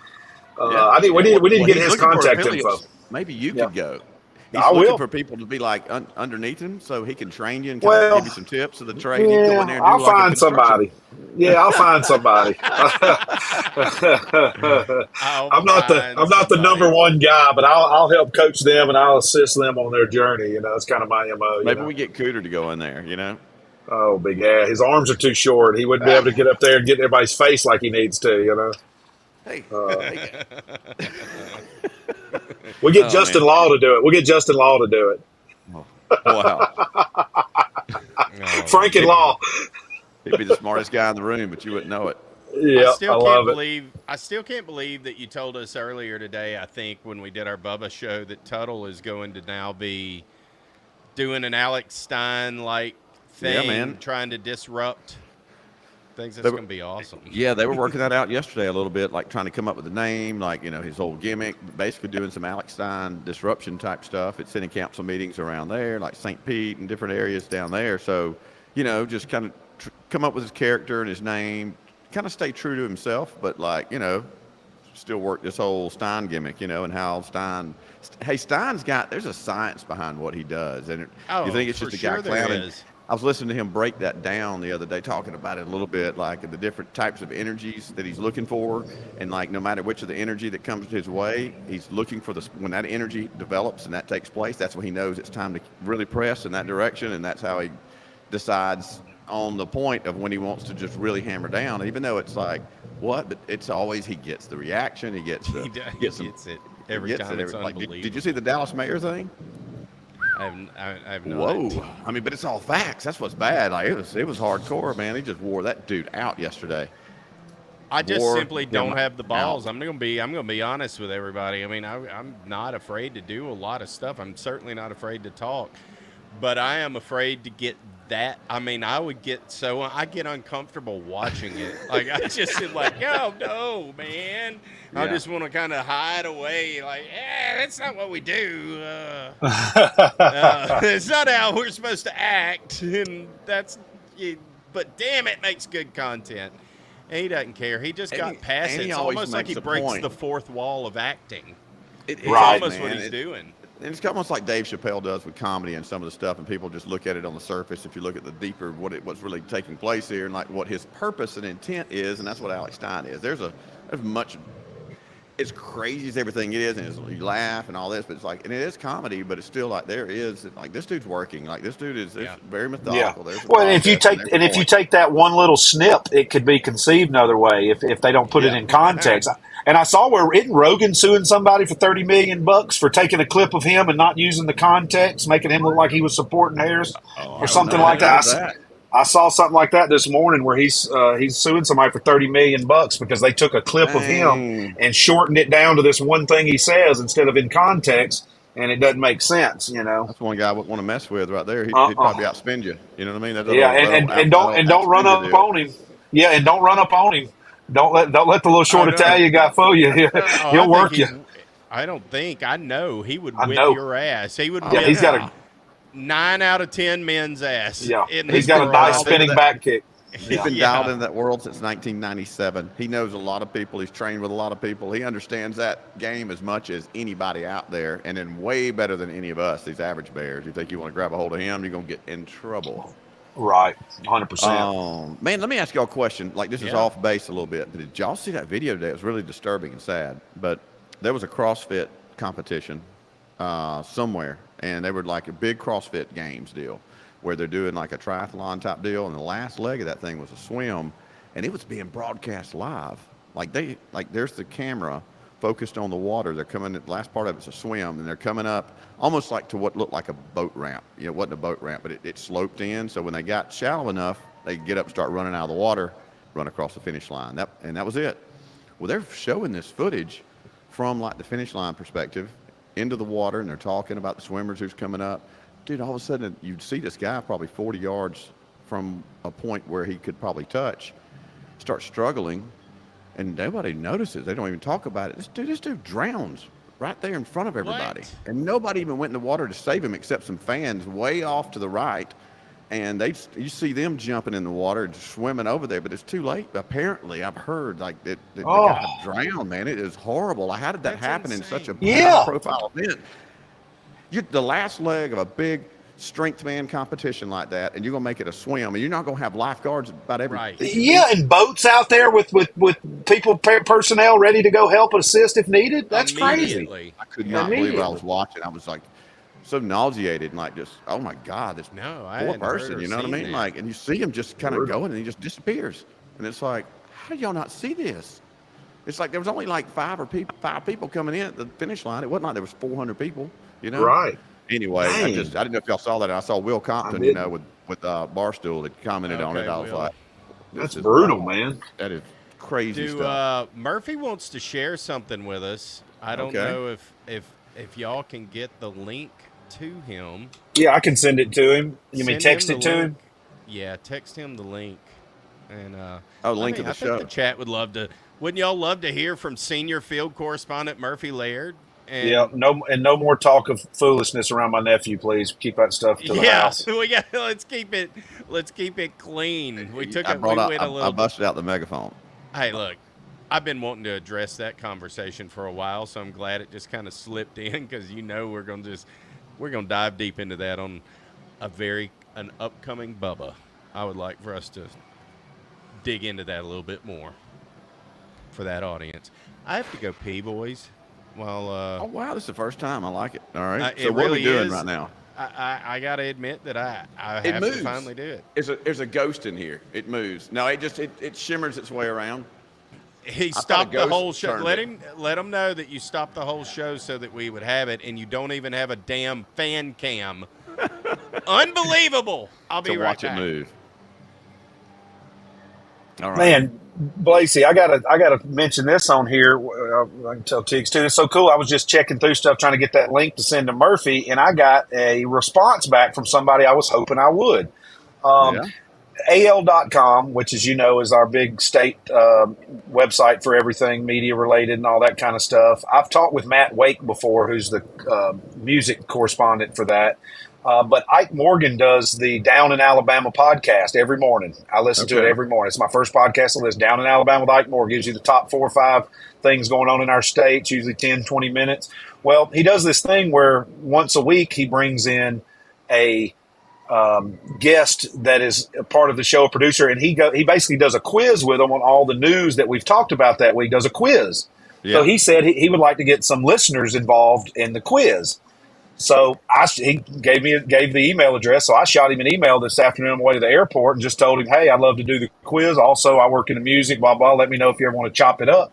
I think we need to get his contact info. Maybe you Yeah. could go. He's I looking will. for people to be like underneath him, so he can train you and Well, give you some tips of the trade. You go in there and I'll do like a find construction. somebody. Yeah, I'll find somebody. I'm not the number one guy, but I'll help coach them and I'll assist them on their journey. It's kind of my MO. Maybe we get Cooter to go in there. Oh, big ass. His arms are too short. He wouldn't be able to get up there and get in everybody's face like he needs to. Hey, We get Oh, Justin man. Law to do it. We'll get Justin Law to do it. wow, Oh, Frank and Law. he'd be the smartest guy in the room, but you wouldn't know it. Yeah, I love it. I still can't believe that you told us earlier today, I think, when we did our Bubba show, that Tuttle is going to now be doing an Alex Stein-like thing, man. trying to disrupt things. That's going to be awesome. Yeah, they were working that out yesterday a little bit, like trying to come up with a name, like, his old gimmick, basically doing some Alex Stein disruption type stuff at city council meetings around there, like St. Pete and different areas down there. So, just kind of come up with his character and his name, kind of stay true to himself, but still work this whole Stein gimmick, and how Stein's there's a science behind what he does. And you think it's for just a guy sure there clowning? is. I was listening to him break that down the other day, talking about it a little bit, like the different types of energies that he's looking for. And no matter which of the energy that comes his way, he's looking for when that energy develops and that takes place, that's when he knows it's time to really press in that direction. And that's how he decides on the point of when he wants to just really hammer down, even though it's like, what? But it's always, he gets the reaction. He gets He gets it every time. It's unbelievable. Did you see the Dallas mayor thing? I have no Whoa! idea. I mean, but it's all facts. That's what's bad. Like it was hardcore, man. He just wore that dude out yesterday. I just Wore simply don't him have the balls. out. I'm gonna be honest with everybody. I mean, I'm not afraid to do a lot of stuff. I'm certainly not afraid to talk, but I am afraid to get that. I mean, I get uncomfortable watching it. Like I just am like, oh no, man. I Yeah. just want to kind of hide away. Like, that's not what we do. It's not how we're supposed to act, and but damn, it makes good content. And he doesn't care. He just got past it. he It's always almost like makes he a breaks point. the fourth wall of acting. It's Right, Almost what man. he's doing. And it's almost like Dave Chappelle does with comedy and some of the stuff, and people just look at it on the surface. If you look at the deeper, what's really taking place here, and like what his purpose and intent is, and that's what Alex Stein is. There's much. As crazy as everything is, and you laugh and all this, but it's like, and it is comedy, but it's still like there is like this dude's working. Like this dude is very methodical. There's a Well, and if you process take every point. that one little snip, it could be conceived another way if they don't put it in context. And I saw where isn't Rogan suing somebody for $30 million for taking a clip of him and not using the context, making him look like he was supporting Harris or something like that. I saw something like that this morning where he's suing somebody for $30 million because they took a clip of him and shortened it down to this one thing he says instead of in context, and it doesn't make sense. That's one guy I wouldn't want to mess with right there. He'd probably outspend you. You know what I mean? And don't run up on him. Yeah, and don't run up on him. Don't let the little short Italian guy fool you. He'll work you. I know he would whip your ass. He would. Yeah, he's got a 9 out of 10 men's ass. Yeah, he's got a nice spinning back kick. He's been dialed in that world since 1997. He knows a lot of people. He's trained with a lot of people. He understands that game as much as anybody out there, and then way better than any of us, these average bears. You think you want to grab a hold of him, you're going to get in trouble. Right, 100%. Man, let me ask y'all a question. Like, this is off base a little bit. But did y'all see that video today? It was really disturbing and sad. But there was a CrossFit competition somewhere, and they were like a big CrossFit Games deal where they're doing like a triathlon type deal, and the last leg of that thing was a swim, and it was being broadcast live. There's the camera focused on the water. They're coming, the last part of it's a swim, and they're coming up almost like to what looked like a boat ramp. You know, it wasn't a boat ramp, but it sloped in. So when they got shallow enough, they could get up and start running out of the water, run across the finish line. That was it. Well, they're showing this footage from like the finish line perspective into the water, and they're talking about the swimmers who's coming up. Dude, all of a sudden you'd see this guy probably 40 yards from a point where he could probably touch, start struggling, and nobody notices. They don't even talk about it. This dude drowns right there in front of everybody. What? And nobody even went in the water to save him except some fans way off to the right. And you see them jumping in the water, swimming over there, but it's too late. Apparently, I've heard like the guy drowned, man. It is horrible. Like, how did that happen in such a high-profile event? You're the last leg of a big strength man competition like that, and you're gonna make it a swim, and you're not gonna have lifeguards about every. Right. Yeah, and boats out there with people, personnel ready to go help and assist if needed. That's crazy. Immediately. I could not believe what I was watching. I was like so nauseated and like just, oh my God, this I poor hadn't person, heard or you know what I seen mean? that. Like, and you see him just kind of going and he just disappears. And it's like, how do y'all not see this? It's like there was only like five people coming in at the finish line. It wasn't like there was 400 people, you know? Right. Anyway, I Dang. didn't know if y'all saw that. I saw Will Compton, you know, with Barstool that commented on it. I was Will. like, That's this is brutal, wild. man. That is crazy stuff. Murphy wants to share something with us. I don't know if y'all can get the link to him. Yeah, I can send it to him. You mean Send text him it the to link. him? Yeah, text him the link. And Link to the I show. think the chat would love to. Wouldn't y'all love to hear from senior field correspondent Murphy Laird? And Yeah, no more talk of foolishness around my nephew, please. Keep that stuff to the house. we got. Let's keep it clean. We took I it. We went a I little. busted out the megaphone. Hey, look, I've been wanting to address that conversation for a while, so I'm glad it just kind of slipped in because we're gonna dive deep into that on an upcoming Bubba. I would like for us to dig into that a little bit more for that audience. I have to go pee, boys. Well, Oh wow, this is the first time. I like it. All right. So it what are we really doing is. right now? I got to admit that I It have moves. to finally do it. There's a ghost in here. It moves. No, it shimmers its way around. He thought a stopped the ghost whole show. turned Let him know that you stopped the whole show so that we would have it, and you don't even have a damn fan cam. Unbelievable! I'll be To right watch back. it move. All right. Man, Blasey, I gotta mention this on here. I can tell Tiggs too. It's so cool. I was just checking through stuff trying to get that link to send to Murphy, and I got a response back from somebody I was hoping I would. Yeah. AL.com, which, as you know, is our big state website for everything media related and all that kind of stuff. I've talked with Matt Wake before, who's the music correspondent for that. But Ike Morgan does the Down in Alabama podcast every morning. I listen to it every morning. It's my first podcast on this. Down in Alabama with Ike Morgan gives you the top 4 or 5 things going on in our state. It's usually 10, 20 minutes. Well, he does this thing where once a week he brings in a guest that is a part of the show, a producer, and he basically does a quiz with them on all the news that we've talked about that week. Does a quiz. Yeah. So he said he would like to get some listeners involved in the quiz. So he gave the email address. So I shot him an email this afternoon on the way to the airport and just told him, hey, I'd love to do the quiz. Also, I work in the music, blah, blah. Let me know if you ever want to chop it up.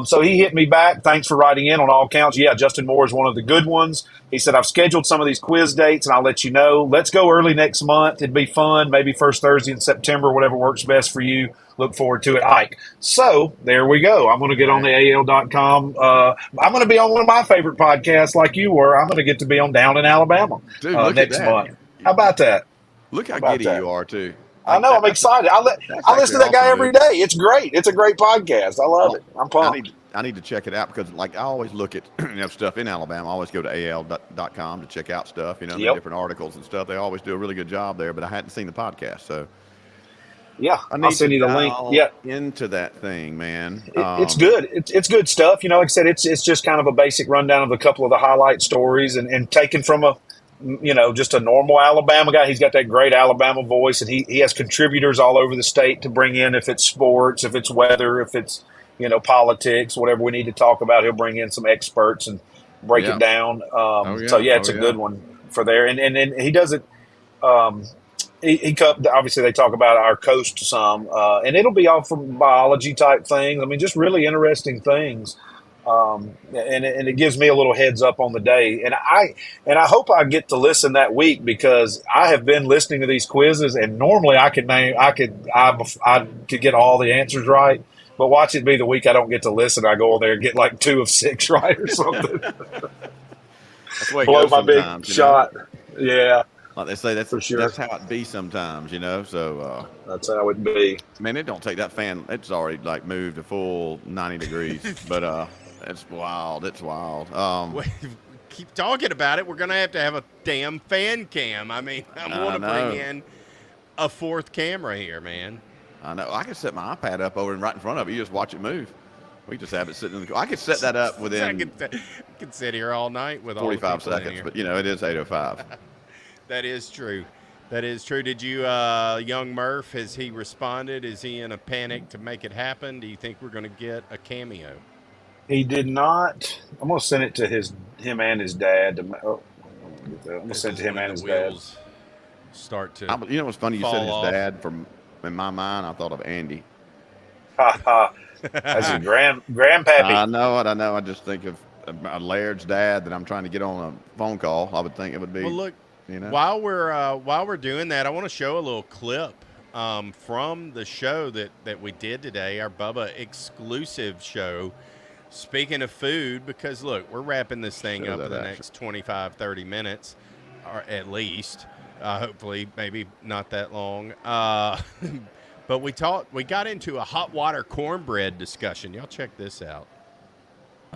So he hit me back. Thanks for writing in on all counts. Yeah, Justin Moore is one of the good ones. He said, I've scheduled some of these quiz dates, and I'll let you know. Let's go early next month. It'd be fun. Maybe first Thursday in September, whatever works best for you. Look forward to it, Ike. So there we go. I'm going to get on the AL.com. I'm going to be on one of my favorite podcasts like you were. I'm going to get to be on Down in Alabama Dude, look next at that. month. How about that? Look how About giddy that. you are too. I know. I'm excited. I listen to that guy every day. It's great. It's a great podcast. I love it. I'm pumped. I need to check it out because, like, I always look at stuff in Alabama. I always go to al.com to check out stuff, the different articles and stuff. They always do a really good job there, but I hadn't seen the podcast, so Yeah, I need I'll send to you the link. dial Yeah, into that thing, man. it's good. It's good stuff. Like I said, it's just kind of a basic rundown of a couple of the highlight stories and taken from just a normal Alabama guy. He's got that great Alabama voice, and he has contributors all over the state to bring in if it's sports, if it's weather, if it's politics, whatever we need to talk about. He'll bring in some experts and break it down. So it's a good one for there. And he does it. Obviously they talk about our coast some, and it'll be all from biology type things. I mean, just really interesting things. and it gives me a little heads up on the day. And I hope I get to listen that week, because I have been listening to these quizzes, and normally I could get all the answers right. But watch it be the week I don't get to listen. I go on there and get like 2 of 6 right or something. That's the way it Blow goes my big sometimes, shot. Yeah, Like they say, for sure. that's how it be sometimes, So, That's how it be. man, it don't take that fan. It's already like moved a full 90 degrees, but it's wild. It's wild. Keep talking about it. We're going to have a damn fan cam. I mean, I want to bring in a 4th camera here, man. I know. I could set my iPad up over and right in front of it. You just watch it move. We just have it sitting in the. I could set that up within. I could sit here all night with 45 seconds, but it is 8:05. That is true. That is true. Did you, young Murph? Has he responded? Is he in a panic to make it happen? Do you think we're going to get a cameo? He did not. I'm gonna send it to him and his dad. I'm gonna send it to him and his dad. Start to. You know what's funny? You said his off. dad. In my mind, I thought of Andy. That's his grandpappy. I know it. I just think of a Laird's dad that I'm trying to get on a phone call. I would think it would be. Well, look. While we're doing that, I want to show a little clip from the show that we did today, our Bubba exclusive show. Speaking of food, because look, we're wrapping this thing up in the next 25, 30 minutes, or at least. Hopefully, maybe not that long. But we got into a hot water cornbread discussion. Y'all check this out.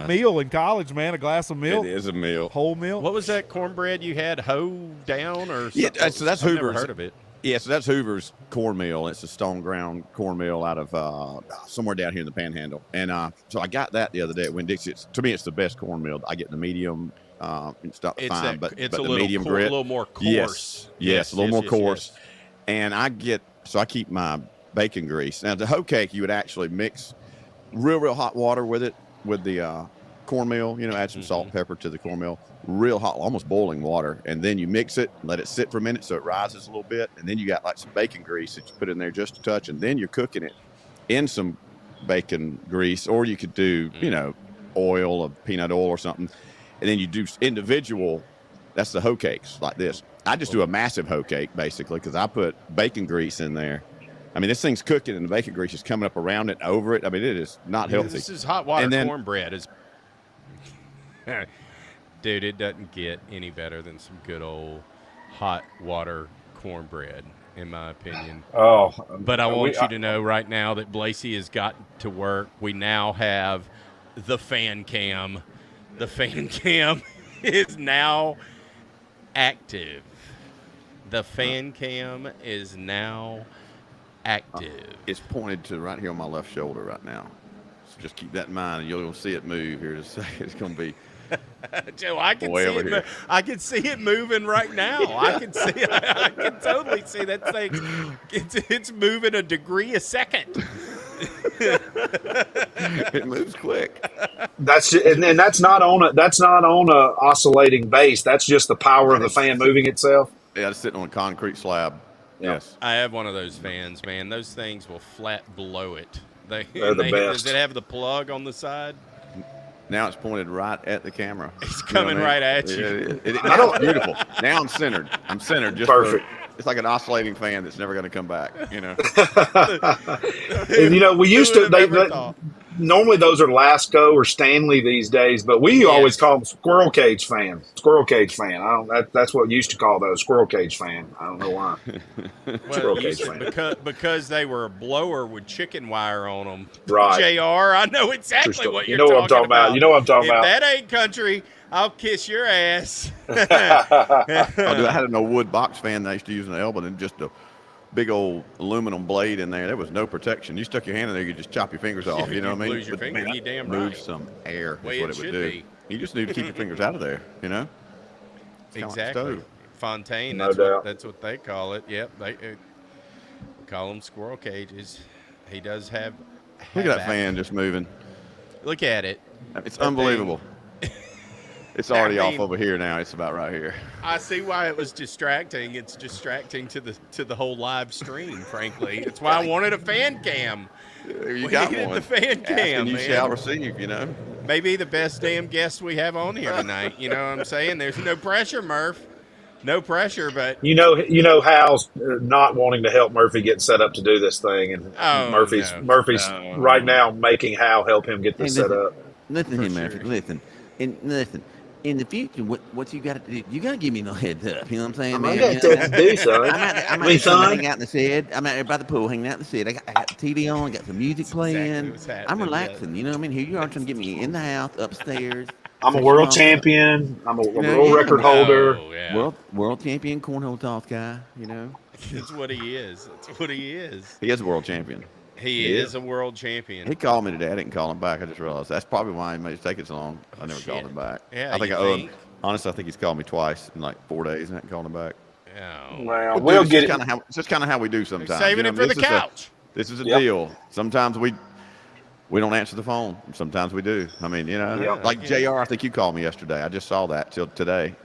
Meal in college, man. A glass of milk. It is a meal. Whole milk. What was that cornbread you had? Hoe down or something? Yeah, so that's I've Hoover's. never heard of it. Yeah, so that's Hoover's cornmeal. It's a stone ground cornmeal out of somewhere down here in the Panhandle. And so I got that the other day at Winn-Dixie. To me, it's the best cornmeal. I get the medium. It's not fine, but it's the a little medium grit. grit. A little more coarse. Yes, a little more coarse. And I keep my bacon grease. Now, the hoe cake, you would actually mix real hot water with it, with the cornmeal, add some salt and pepper to the cornmeal, real hot, almost boiling water. And then you mix it, let it sit for a minute so it rises a little bit. And then you got like some bacon grease that you put in there just a touch. And then you're cooking it in some bacon grease, or you could do, oil of peanut oil or something. And then you do individual, that's the hoe cakes like this. I just do a massive hoe cake basically because I put bacon grease in there. I mean, this thing's cooking and the bacon grease is coming up around it and over it. I mean, it is not healthy. This is hot water cornbread. Dude, it doesn't get any better than some good old hot water cornbread, in my opinion. Oh, but I want you to know right now that Blasey has got to work. We now have the fan cam. The fan cam is now active. The fan cam is now active. It's pointed to right here on my left shoulder right now. So just keep that in mind, and you'll see it move here in a second. It's going to be Joe, I can way see over it. here. I can see it moving right now. I can see. I can totally see that thing. It's moving a degree a second. It moves quick. And that's not on a oscillating base. That's just the power of the fan moving itself. Yeah, it's sitting on a concrete slab. Yeah. Yes. I have one of those fans, man. Those things will flat blow it. They're the best. Does it have the plug on the side? Now it's pointed right at the camera. It's coming right at you. Now it's beautiful. Now I'm centered. Just perfect. It's like an oscillating fan that's never going to come back. And we used to. Normally those are Lasco or Stanley these days, but we always call them squirrel cage fan. Squirrel cage fan. That's what we used to call those, squirrel cage fan. I don't know why. Well, because they were a blower with chicken wire on them. Right. JR, I know exactly what you're what I'm talking about. You know what I'm talking about. If that ain't country, I'll kiss your ass. I had an old wood box fan that I used to use in the elbow, and just a big old aluminum blade in there. There was no protection. You stuck your hand in there, you could just chop your fingers off. You know what I mean? Lose your finger. You damn move right. some air. Way That's what it would do. be. You just need to keep your fingers out of there. It's exactly. like Fontaine. No doubt. That's what they call it. Yep. They call them squirrel cages. He does have. Look at that fan just moving. Look at it. It's unbelievable. It's already off over here now. It's about right here. I see why it was distracting. It's distracting to the whole live stream, frankly. It's why I wanted a fan cam. You got needed one. the fan cam, And you man. shall receive, maybe the best damn guest we have on here tonight. You know what I'm saying? There's no pressure, Murph. No pressure, but Hal's not wanting to help Murphy get set up to do this thing, and Murphy's right now making Hal help him get this set up. Listen For here, Murphy. sure. Listen. In the future, what you got to do? You got to give me no heads up. You know what I'm saying, I man? got things to do, son. I'm out hanging out in the shed. I'm out there by the pool, hanging out in the shed. I got the TV on. I got some music playing. what's happening, I'm relaxing. You know what I mean? Here you are trying to get me in the house, upstairs. I'm a world champion. I'm a world record Oh, holder. yeah. World champion cornhole toss guy. You know, That's what he is. That's what he is. he is a world champion. He is a world champion. He called me today. I didn't call him back. I just realized that's probably why he made it take it so long. I never called him back. Yeah, I think you I owe him. think? Honestly, I think he's called me twice in like 4 days and I haven't called him back. Oh. Well, Dude, we'll it's get just it. kinda how, it's just kind of how we do sometimes. Saving it for the couch. This is a Yep. deal. Sometimes we don't answer the phone. Sometimes we do. I mean, you know, Yep. like JR, I think you called me yesterday. I just saw that till today.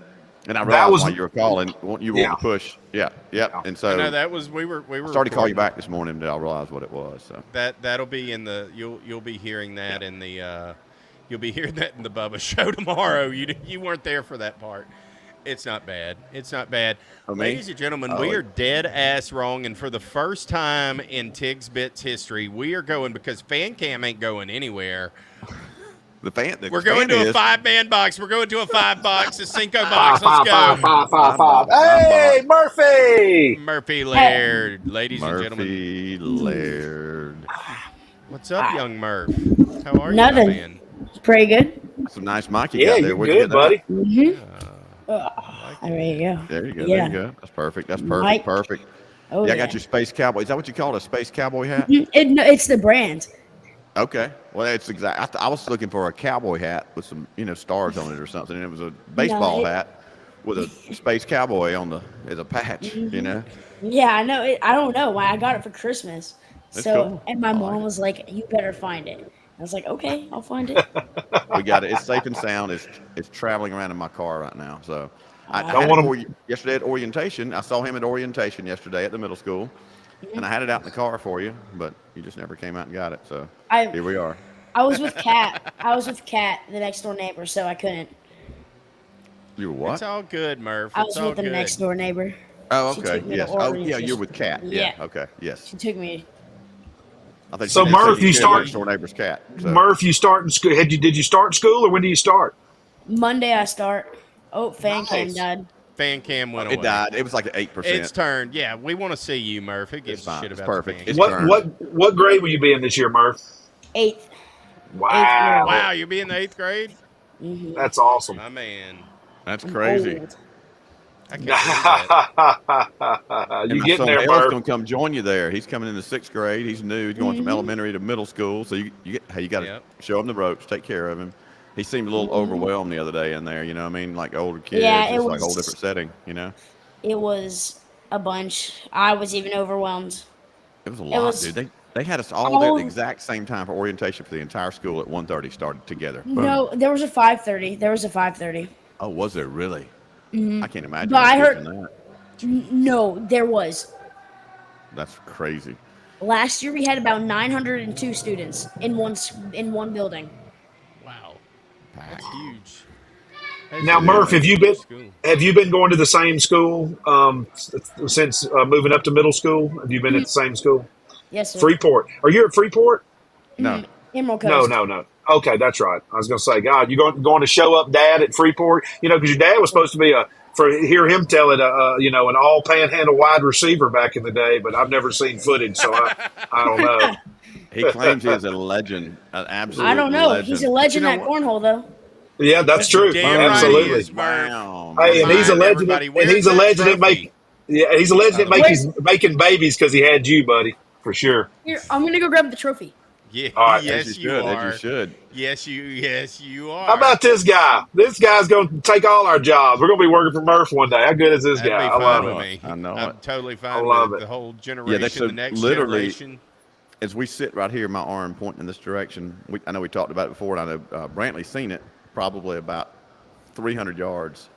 And I That realized was- while you were calling, you were Yeah. to push. Yeah, yep. And so No, that was we were. I started to call you back this morning until I realized what it was. So That'll be in the. You'll be hearing that in the. You'll be hearing that in the Bubba show tomorrow. You weren't there for that part. It's not bad. It's not bad. Oh, me? Ladies and gentlemen, Oh, we it- are dead ass wrong, and for the first time in Tiggs Bits history, we are going because Fan Cam ain't going anywhere. the fan. We're going to a 5-man box. We're going to a 5-box, a Cinco box. Five, Let's five, go. five, five, five, five. Hey, Murphy! Murphy Laird, ladies and gentlemen. Murphy Laird. What's up, young Murph? How are you, Nothing. my man? Pretty good. Some nice mic you Yeah, got there. you Where'd you good, get that? buddy. There you go. There you go. Yeah. There you go. That's perfect. That's perfect. Mike. Perfect. Oh, Yeah, I got your space cowboy. Is that what you call it? A space cowboy hat? No, it's the brand. Okay. Well, it's exact. I was looking for a cowboy hat with some, stars on it or something, and it was a baseball hat with a space cowboy on the as a patch. You know. Yeah, I know. I don't know why I got it for Christmas. That's So, cool. and my I like mom it. was like, "You better find it." I was like, "Okay, I'll find it." We got it. It's safe and sound. It's traveling around in my car right now. So I Don't had want it for you yesterday at orientation. I saw him at orientation yesterday at the middle school, and I had it out in the car for you, but you just never came out and got it. So here we are. I was with Kat. The next door neighbor, so I couldn't. You were what? It's all good, Murph. I It's was all with the good. next door neighbor. Oh, She okay. took me to Yes. Oh, yeah. orientation. You're with Kat. Yeah. Yeah. Okay. Yes. She took me. I think So, she did say Murph, you did start- next door neighbor's cat. So. Murph, you starting school? Did you start school, or when do you start? Monday I start. Oh, fan cam Nice. died. Fan cam went away. It died. It was like 8%. It's turned. Yeah, we want to see you, Murph. It gives It's a fine. shit It's about perfect. the fan It's cam. turned. What grade will you be in this year, Murph? 8th. Wow, Wow, you'll be in the 8th grade? that's awesome. My man. That's crazy. Old. I can't believe that. You My getting son there, El's Murph? gonna come join you there. He's coming into 6th grade. He's new. He's going from elementary to middle school. So you got to Yep. show him the ropes, take care of him. He seemed a little overwhelmed the other day in there. You know what I mean? Like older kids. Yeah, it it's like a whole was- different setting. You know, It was a bunch. I was even overwhelmed. it was a lot, was- dude. They had us all there at all- the exact same time for orientation for the entire school at 1:30. Started together. Boom. No, there was a 5:30. Oh, was there really? I can't imagine. But I those kids heard- in that. No, there was. That's crazy. Last year we had about 902 students in one building. Wow. Packed. That's huge. Now, Murph, have you School. been going to the same school since moving up to middle school? Have you been at the same school? Yes, sir. Freeport. Are you at Freeport? No. Emerald No, Coast. no. Okay, that's right. I was going to say, God, you going to show up, Dad, at Freeport? Because your dad was supposed to be hear him tell it, an all panhandle wide receiver back in the day, but I've never seen footage, so I don't know. He claims he is a legend, an absolute I don't know. legend. He's a legend But you know at cornhole, though. Yeah, that's true. Damn right he Absolutely. is, Murph. Wow. Hey, and he's a Remind legend. everybody, And where's he's a that legend at trophy? he's a legend at making babies because he had you, buddy, for sure. Here, I'm gonna go grab the trophy. Yeah, All right, yes, As you should, are. as you should. Yes, you are. How about this guy? This guy's going to take all our jobs. We're going to be working for Murph one day. How good is this That'd guy? be I fine love with it. me. I know I'm it. totally I fine love with it. the whole generation, that's so the next literally- generation. As we sit right here, my arm pointing in this direction, I know we talked about it before, and I know Brantley's seen it, probably about 300 yards.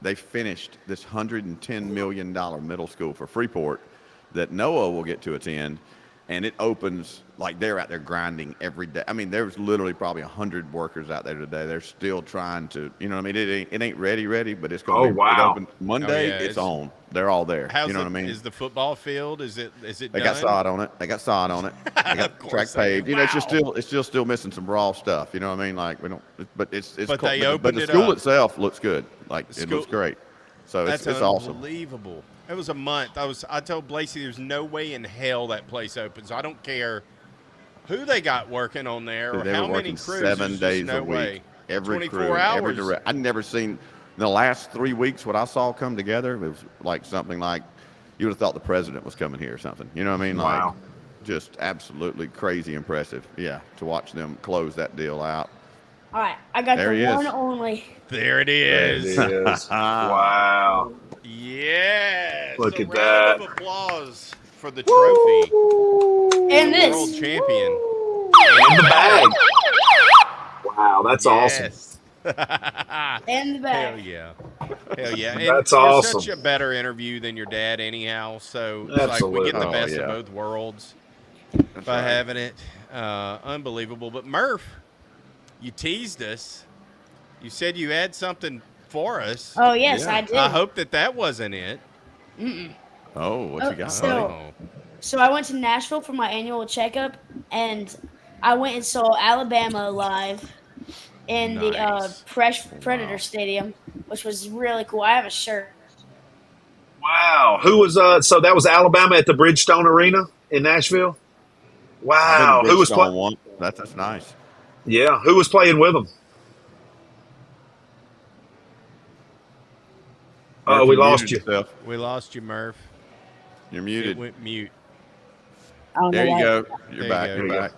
They finished this $110 million middle school for Freeport that Noah will get to attend. and it opens like they're out there grinding every day. I mean, there's literally probably 100 workers out there today. They're still trying to, you know what I mean? It ain't ready, but it's going to be. wow. It opens Monday. yeah, it's on. They're all there. How's You know what I mean? Is the football field? Is it They done? got sod on it. They got Of course track they paved. do. You know, it's Wow. just still missing some raw stuff. You know what I mean? Like we don't, but it's But cool. they but opened the it school up. itself looks good. Like it school- looks great. So That's it's awesome. unbelievable. It was a month. I told Blasey there's no way in hell that place opens. I don't care who they got working on there or They how were many working crews. 7 There's just days no a week. way. Every 24 crew, every hours. direct. I'd never seen in the last 3 weeks what I saw come together. It was like something like you would have thought the president was coming here or something. You know what I mean? Wow. Like just absolutely crazy impressive. Yeah, to watch them close that deal out. All right, I got There he the is. one only. There it There it is. is. Wow. Yes. Look A at round that. of applause for the trophy. And this. World champion. And the bag. Wow, that's awesome. Yes. And the bag. Hell yeah. Hell yeah. And That's you're awesome. such a better interview than your dad anyhow. So it's like we Absolutely. get the Oh, best yeah. of both worlds That's by right. having it. Unbelievable. But Murph, you teased us. You said you had something for us. Oh yes, Yeah. I did. I hope that wasn't it. Oh, what you got? so- Oh. So I went to Nashville for my annual checkup, and I went and saw Alabama live in the Nice. Predator Stadium, which was really cool. I have a shirt. Wow. Who was so that was Alabama at the Bridgestone Arena in Nashville? Wow. I've been to Who was Bridgestone playing? once. That's nice. Yeah, who was playing with them? Oh, Murph, we you lost muted you. yourself. We lost you, Murph. You're It muted. went mute. I don't There know you why. go. You're There you back. go. You're There you back.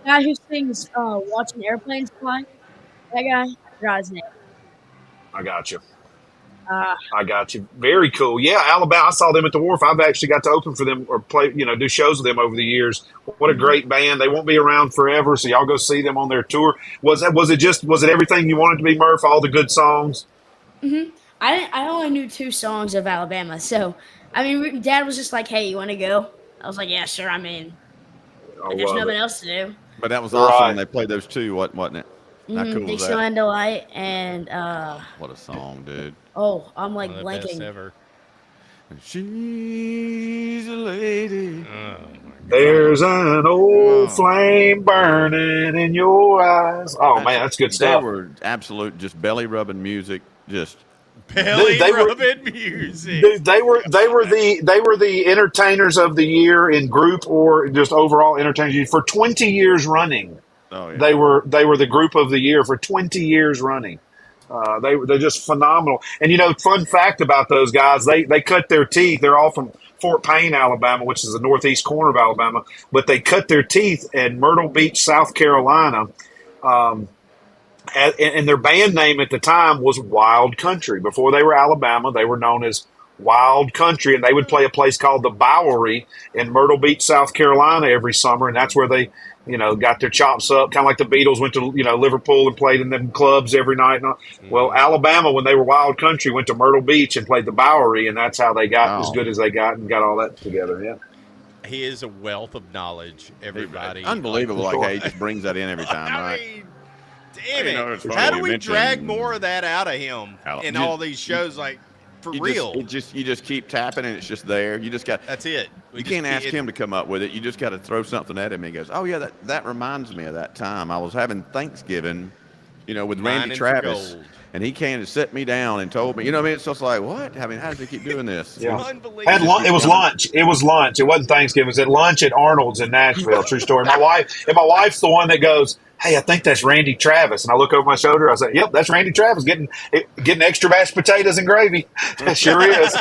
The guy who sings "Watching Airplanes Fly." That guy, I forgot his name. I got you. Uh, I got you. Very cool. Yeah, Alabama. I saw them at the Wharf. I've actually got to open for them or play, do shows with them over the years. What a great band. They won't be around forever, so y'all go see them on their tour. Was it everything you wanted to be, Murph? All the good songs? I only knew 2 songs of Alabama, so I mean, Dad was just like, "Hey, you want to go?" I was like, "Yeah, sure." I mean, I there's love nothing it. else to do. But that was awesome Right. when they played those two, wasn't it? How cool was that? Dixieland Delight and What a song, dude. oh, I'm like One of the best blanking. ever. She's a lady. Oh, There's an old flame burning in your eyes. Oh man, that's good They stuff. were absolute just belly rubbing music. Just belly they were- rubbing music. Dude, they were the entertainers of the year in group or just overall entertainers for 20 years running. oh yeah. They were the group of the year for 20 years running. They're just phenomenal. And fun fact about those guys, they cut their teeth. They're all from Fort Payne, Alabama, which is the northeast corner of Alabama, but they cut their teeth in Myrtle Beach, South Carolina. And their band name at the time was Wild Country. Before they were Alabama, they were known as Wild Country, and they would play a place called the Bowery in Myrtle Beach, South Carolina every summer, and that's where they, got their chops up, kind of like the Beatles went to, Liverpool and played in them clubs every night. Well, Alabama, when they were Wild Country, went to Myrtle Beach and played the Bowery, and that's how they got as good as they got and got all that together. Yeah. He is a wealth of knowledge, everybody. Unbelievable. Like, hey, he just brings that in every time, I right? mean, damn You know, it. it's funny How do you we mentioned- drag more of that out of him in You- all these shows? Like, for real. You just keep tapping and it's just there. You just got. That's it. You can't ask him to come up with it. You just got to throw something at him. And he goes, "Oh yeah, that reminds me of that time I was having Thanksgiving, with Randy Mining for Travis, gold. and he came and set me down and told me, you know what I mean? It's just like, what? I mean, how does he keep doing this? Yeah. Unbelievable. It was lunch. It was lunch. It wasn't Thanksgiving. It was at lunch at Arnold's in Nashville. True story. My wife's the one that goes, "Hey, I think that's Randy Travis." And I look over my shoulder. I said, "Yep, that's Randy Travis getting extra mashed potatoes and gravy." That sure is.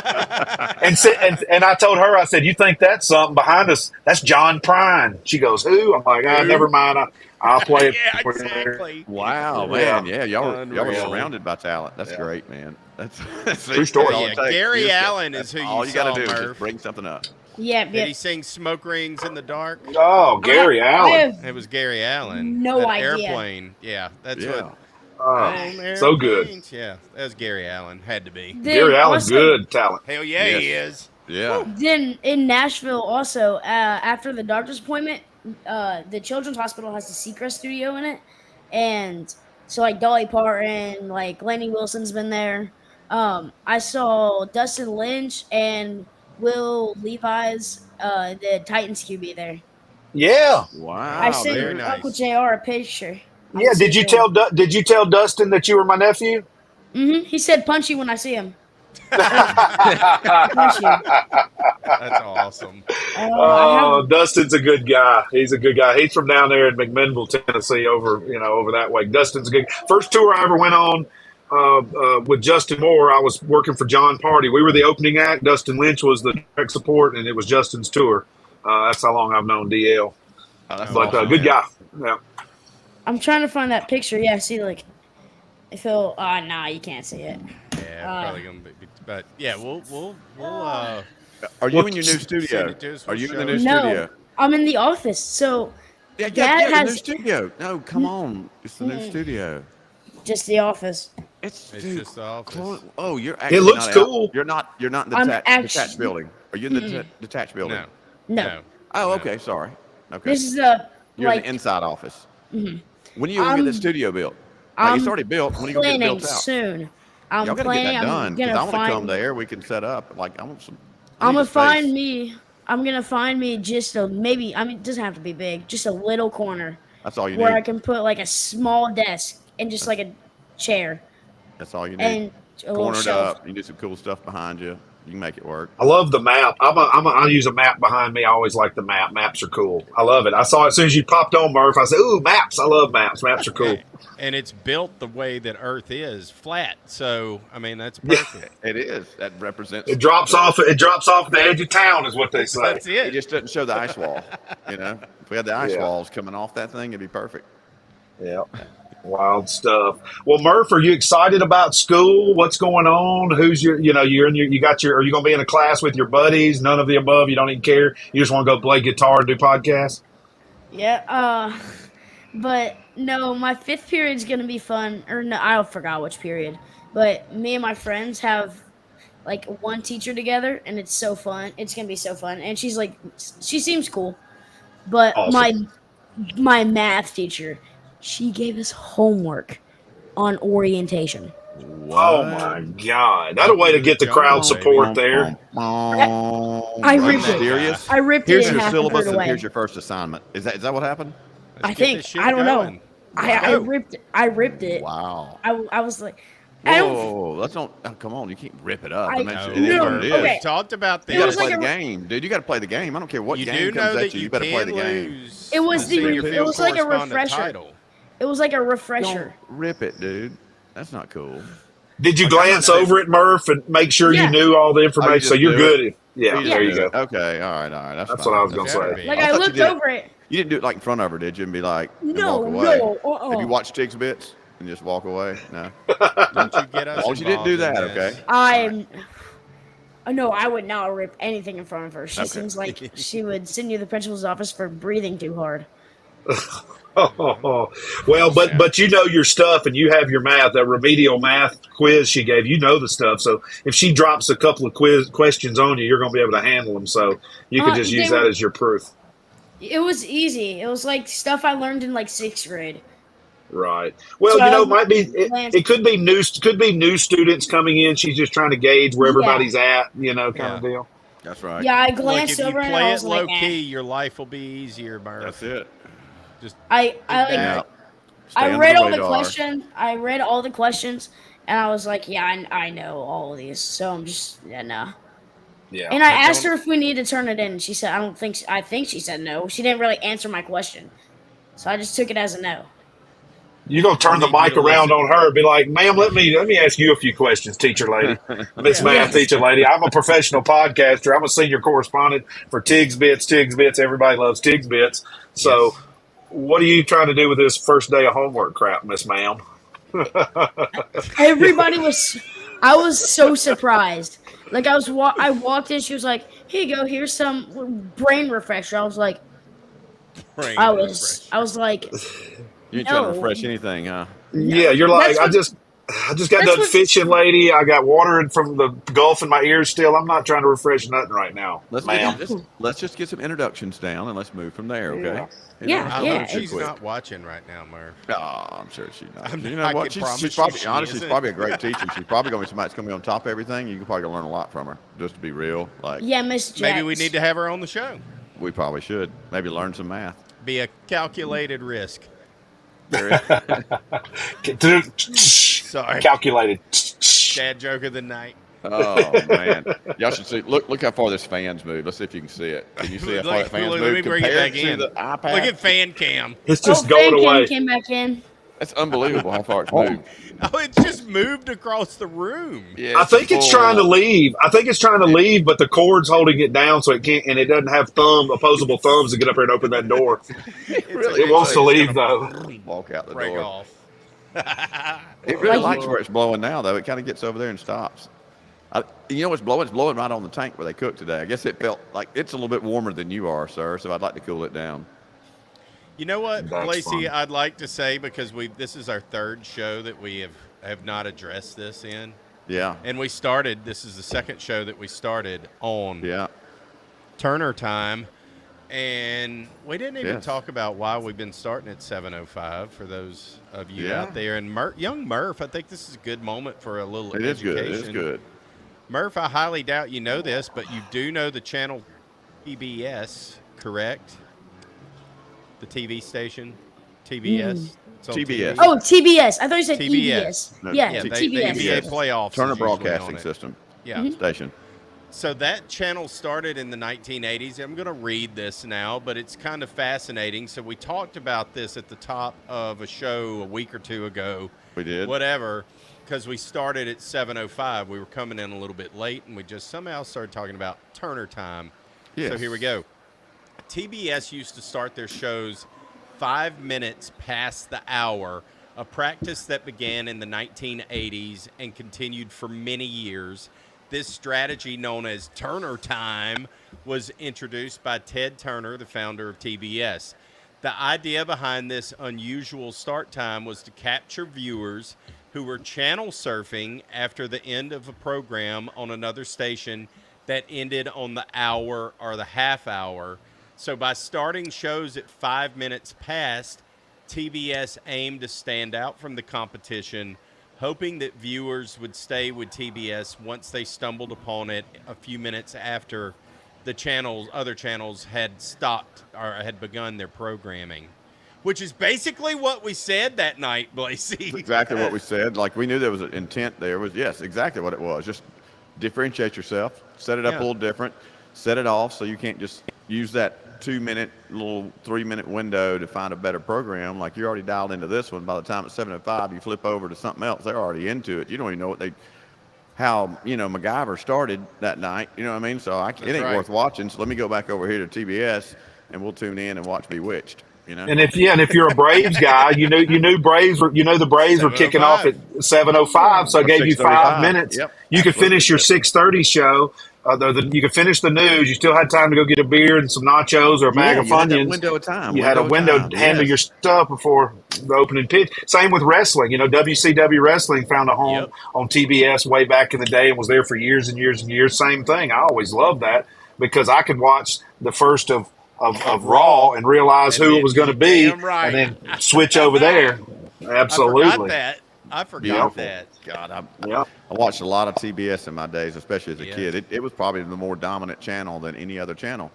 And I told her, I said, "You think that's something behind us? That's John Prine." She goes, "Who?" I'm like, never mind. I'll play it. Yeah, for you." exactly. Wow, man, yeah, y'all were Unreal. surrounded by talent. That's great, man. That's True story. all it Yeah, takes. Gary You just got- Allen is that's who you all you gotta saw, do is Murph. just bring something up. Yeah, Did yeah. he sing Smoke Rings in the Dark? Oh, Gary I Allen. have It was Gary Allen. No That idea. Airplane. Yeah, that's Yeah. what. Oh, so good. Yeah, that was Gary Allen. Had to be. Then Gary Allen's also- good talent. Hell yeah, he Yes. is. Yeah. Then in Nashville, also after the doctor's appointment, the Children's Hospital has the Seacrest studio in it, and so like Dolly Parton, like Laney Wilson's been there. I saw Dustin Lynch and Will Levi's, the Titans QB there. Yeah. I Wow, sent very dude. nice. Uncle JR a picture. Yeah. Did you tell Dustin that you were my nephew? He said punch you when I see him. That's awesome. Oh, Dustin's a good guy. He's a good guy. He's from down there in McMinnville, Tennessee, over that way. Dustin's a good. First tour I ever went on with Justin Moore. I was working for John Party. We were the opening act. Dustin Lynch was the direct support, and it was Justin's tour. That's how long I've known DL. Oh, that's But awesome, good man. guy. Yeah. I'm trying to find that picture. Yeah, see, like, I feel. Nah, you can't see it. Yeah, probably gonna be. But yeah, we'll. Are you in your new studio? Send it to us, Are we'll you in show the new it. No, studio? I'm in the office. So Yeah, Dad the new has- studio. No, come on. It's the new studio. just the office. It's dude, just the office. Oh, you're actually looks not cool. Out. You're not in the I'm detached building. Are you in the detached building? No. No, Oh, okay. Sorry. Okay. this is a You're in like the inside office. When are you gonna get the studio built? I'm it's already built. When are you gonna get it planning built out? soon. I'm Y'all gotta planning. get that done I'm because I gonna want to come find. there. We can set up. Like I want some. I'm need gonna the find space. me. I'm gonna find me just a maybe. I mean, it doesn't have to be big. Just a little corner That's all you where I need. can put like a small desk and just like a chair That's all you need. and a little Cornered shelf. up. You do some cool stuff behind you. You can make it work. I love the map. I use a map behind me. I always like the map. Maps are cool. I love it. I saw it as soon as you popped on, Murph. I said, "Ooh, maps! I love maps. Maps are cool." And it's built the way that Earth is, flat. So I mean, that's perfect. It is. That represents. It drops off. It drops off the edge of town, is what they say. That's It it. just doesn't show the ice wall. You know, if we had the ice Yeah. walls coming off that thing, it'd be perfect. Yeah. Wild stuff. Well, Murph, are you excited about school? What's going on? Who's your, you're in your, you got your, are you going to be in a class with your buddies? None of the above. You don't even care. You just want to go play guitar and do podcasts? Yeah. But no, my fifth period's gonna be fun. Or no, I forgot which period. But me and my friends have like one teacher together, and it's so fun. It's gonna be so fun. And she seems cool. But Awesome. my math teacher, she gave us homework on orientation. Oh my God. That's a way to get the crowd support there. I ripped it. Serious? I ripped Here's it in your half and syllabus threw it and away. here's your first assignment. Is that what happened? I Let's get think this shit I don't know. going. I ripped it. I ripped it. Wow. I was like, I don't. Whoa, let's not. Oh, come on, you can't rip it up. I- mean, No, it is what it is. okay. We talked about You this. got was to play like the a- game, dude. You got to play the game. I don't care what You game do know comes that at you. you You better play can the game. lose. It was a senior it field was like a correspondent refresher. title. It was like a Don't refresher. rip it, dude. That's not cool. Did you glance over it, Murph, and make sure Yeah. you knew all the information? just So you're do good. Yeah, You there you just go. do it. Okay, all right. That's That's fine. what I was gonna Better say. be. Like I I thought you looked did it. over it. You didn't do it like in front of her, did you? And be like, and No, walk away. no. Have you watched Tig's Bits and just walk away? No. Don't you get us As long as you didn't do involved that, in this. okay? No, I would not rip anything in front of her. She Okay. seems like she would send you to the principal's office for breathing too hard. Well, but you know your stuff, and you have your math. That remedial math quiz she gave, you know the stuff. So if she drops a couple of questions on you, you're going to be able to handle them. So you can just use that as your proof. It was easy. It was like stuff I learned in like 6th grade. Right. Well, So, it might be. It could be new students coming in. She's just trying to gauge where everybody's at. Kind of deal. That's right. Yeah, I Look, glanced if you over and play I it was low like, key, your life will be easier, Murph. That's it. Just I Yeah. Stay I under read all the radar. questions. I read all the questions, and I was like, yeah, I know all of these. So I'm just no. Yeah. And I asked her if we need to turn it in. And she said, I think she said no. She didn't really answer my question. So I just took it as a no. You're gonna turn the mic around on her and be like, "Ma'am, let me ask you a few questions, teacher lady, Miss Math teacher lady. I'm a professional podcaster. I'm a senior correspondent for Tig's Bits. Tig's Bits. Everybody loves Tig's Bits. So, what are you trying to do with this first day of homework crap, Miss Ma'am?" Everybody was. I was so surprised. Like I walked in. She was like, "Here you go. Here's some brain refresher." I was like, brain I was like, You ain't trying to No. refresh anything, huh? Yeah, you're like, That's I what- just I just got That's done what- fishing, lady. I got water from the Gulf in my ears still. I'm not trying to refresh nothing right now, ma'am. Let's just get some introductions down and let's move from there, okay? Yeah, I yeah. hope she's quick. not watching right now, Murph. Oh, I'm sure she's not. I You know what? can promise She's you probably, she honestly, she's isn't. probably a great teacher. She's probably going to be somebody that's going to be on top of everything. You can probably learn a lot from her, just to be real. Like, Yeah, Miss Jax. Maybe we need to have her on the show. we probably should. Maybe learn some math. Be a calculated risk. Sorry. Calculated. Dad joke of the night. Oh man, y'all should see. Look how far this fan's moved. Let's see if you can see it. Can you see how far that fan's Let moved me bring it compared back to in. the Look iPad? at fan cam. It's just Fan going cam away. came back in. That's unbelievable how far it's moved. Oh, it just moved across the room. Yeah, I think it's trying to leave. But the cord's holding it down so it can't, and it doesn't have opposable thumbs to get up there and open that door. It wants to leave though. Walk out the Break door. off. It really likes where it's blowing now, though. It kind of gets over there and stops. You know what's blowing? It's blowing right on the tank where they cook today. I guess it felt like it's a little bit warmer than you are, sir. So I'd like to cool it down. You know what, That's Lacey, fun. I'd like to say, because this is our third show that we have not addressed this in. Yeah. And this is the second show that we started on Yeah. Turner time. And we didn't even Yes. talk about why we've been starting at 7:05 for those of you Yeah. out there. And young Murph, I think this is a good moment for a little It is education. good. It is good. Murph, I highly doubt you know this, but you do know the channel TBS, correct? The TV station, TBS. It's on TBS. TV. Oh, TBS. I thought you said TBS. EBS. No, Yeah, Yeah, the TBS. NBA playoffs. Turner is usually on Broadcasting it. System Yeah. station. So that channel started in the 1980s. I'm going to read this now, but it's kind of fascinating. So we talked about this at the top of a show a week or two ago. We did. Whatever, because we started at 7:05. We were coming in a little bit late, and we just somehow started talking about Turner time. Yes. So here we go. TBS used to start their shows 5 minutes past the hour, a practice that began in the 1980s and continued for many years. This strategy, known as Turner Time, was introduced by Ted Turner, the founder of TBS. The idea behind this unusual start time was to capture viewers who were channel surfing after the end of a program on another station that ended on the hour or the half hour. So by starting shows at 5 minutes past, TBS aimed to stand out from the competition, hoping that viewers would stay with TBS once they stumbled upon it a few minutes after the other channels had stopped or had begun their programming, which is basically what we said that night, Blasey. That's exactly what we said. Like, we knew there was an intent there. Yes, exactly what it was. Just differentiate yourself, set it up a little different, set it off so you can't just use that 2-minute, little 3-minute window to find a better program. Like, you're already dialed into this one. By the time it's 7:05, you flip over to something else. They're already into it. You don't even know how MacGyver started that night. You know what I mean? So it ain't worth watching. So let me go back over here to TBS and we'll tune in and watch Bewitched. You know? And if you're a Braves guy, you knew Braves were the Braves were kicking off at 7:05, so I gave you 5 minutes. Yep, you could finish your 6:30 show. You could finish the news. You still had time to go get a beer and some nachos or a bag of you had that Funyuns. window of time. You had a window to handle your stuff before the opening pitch. Same with wrestling. WCW Wrestling found a home on TBS way back in the day and was there for years and years and years. Same thing. I always loved that because I could watch the first of Raw and realize who it was going to be and then switch over there. Absolutely. I forgot that. God, I watched a lot of TBS in my days, especially as a kid. It was probably the more dominant channel than any other channel.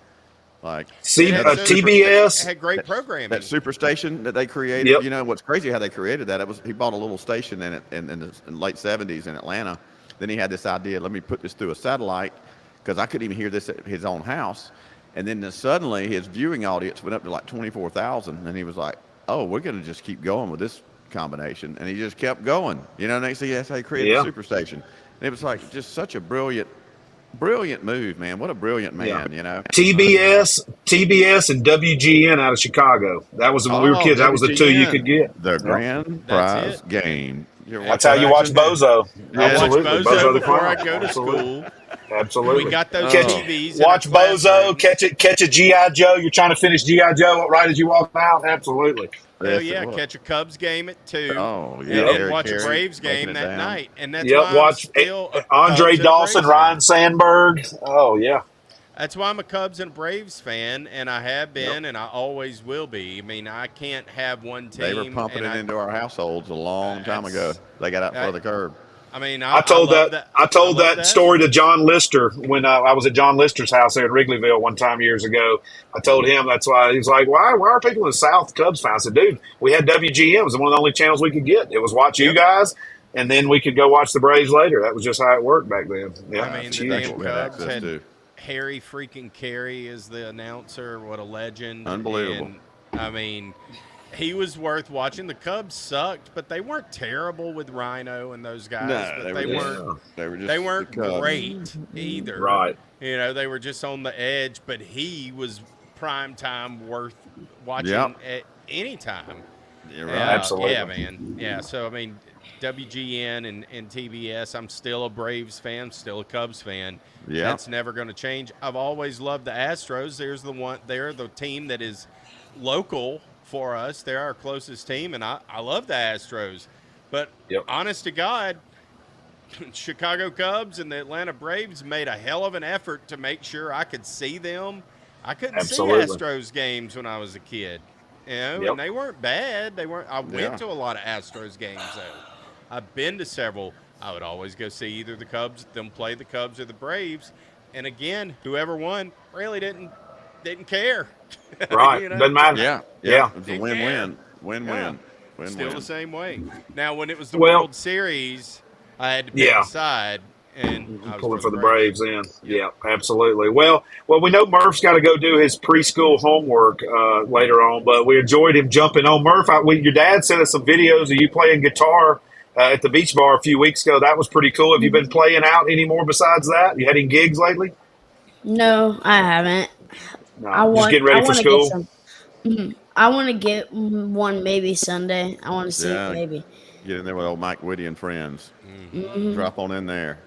Like, TBS had great programming. That superstation that they created. What's crazy how they created that? He bought a little station in the late 70s in Atlanta. Then he had this idea, let me put this through a satellite, because I couldn't even hear this at his own house. And then suddenly his viewing audience went up to like 24,000, and he was like, "Oh, we're going to just keep going with this combination," and he just kept going. Next thing, that's how he created the Superstation. And it was like just such a brilliant move, man. What a brilliant man, TBS and WGN out of Chicago. That was when we were kids. That was the two you could get. The grand prize game. That's how you watch Bozo. Absolutely. Watch Bozo before I go to school. Absolutely. We got those TVs. Watch Bozo. Catch a G.I. Joe. You're trying to finish G.I. Joe right as you walk out. Absolutely. Hell Yes, it yeah, was. catch a Cubs game at 2, Oh, and yeah. then Harry watch a Carey Braves breaking game it that down. night. And that's Yep, why I'm watch still a Andre Cubs and a Dawson, Braves Ryan fan. Sandberg. Oh yeah, That's why I'm a Cubs and Braves fan, and I have been, and I always will be. I mean, I can't have one team. They were pumping it into our households a long time ago. that's- They got out for the curb. I mean, I I told love that that. I told love that the story to Astros. John Lister when I was at John Lister's house there at Wrigleyville one time years ago. I told him that's why he's like, why are people in the South Cubs fans? I said, dude, we had WGM. It was one of the only channels we could get. It was watch you Yep. guys, and then we could go watch the Braves later. That was just how it worked back then. Yeah, I mean, it's the huge. damn we had Cubs access had to. Harry freaking Carey as the announcer. What a legend! Unbelievable. And, I mean, he was worth watching. The Cubs sucked, but they weren't terrible with Rhino and those guys. No, but they were weren't. just, they were just They weren't the Cubs. great either. Right. You know, they were just on the edge. But he was prime time worth watching Yep. at any time. You're right. Absolutely. Yeah, man. Yeah. So I mean, WGN and TBS. I'm still a Braves fan. Still a Cubs fan. Yeah. That's never going to change. I've always loved the Astros. They're the team that is local for us. They're our closest team, and I love the Astros. But Yep. honest to God, Chicago Cubs and the Atlanta Braves made a hell of an effort to make sure I could see them. I couldn't Absolutely. see Astros games when I was a kid. You know, Yep. and they weren't bad. They weren't. I Yeah. went to a lot of Astros games though. I've been to several. I would always go see either the Cubs, them play the Cubs or the Braves. And again, whoever won really didn't care. Right. You know? Doesn't matter. Yeah. Yeah. It was a Didn't win-win. care. Win-win. Yeah. Win-win. Still the same way. Now, when it was the Well- World Series, I had to pick Yeah. a side, and I was Pulling for the Braves in. Yeah, absolutely. Well, we know Murph's got to go do his preschool homework later on, but we enjoyed him jumping on. Murph, your dad sent us some videos of you playing guitar at the beach bar a few weeks ago. That was pretty cool. Have you been playing out any more besides that? You had any gigs lately? No, I haven't. No, I want. just getting ready I for want to school. get some. I want to get one maybe Sunday. I want to see Yeah. it maybe. Get in there with old Mike Whitty and friends. Mhm. Drop on in there.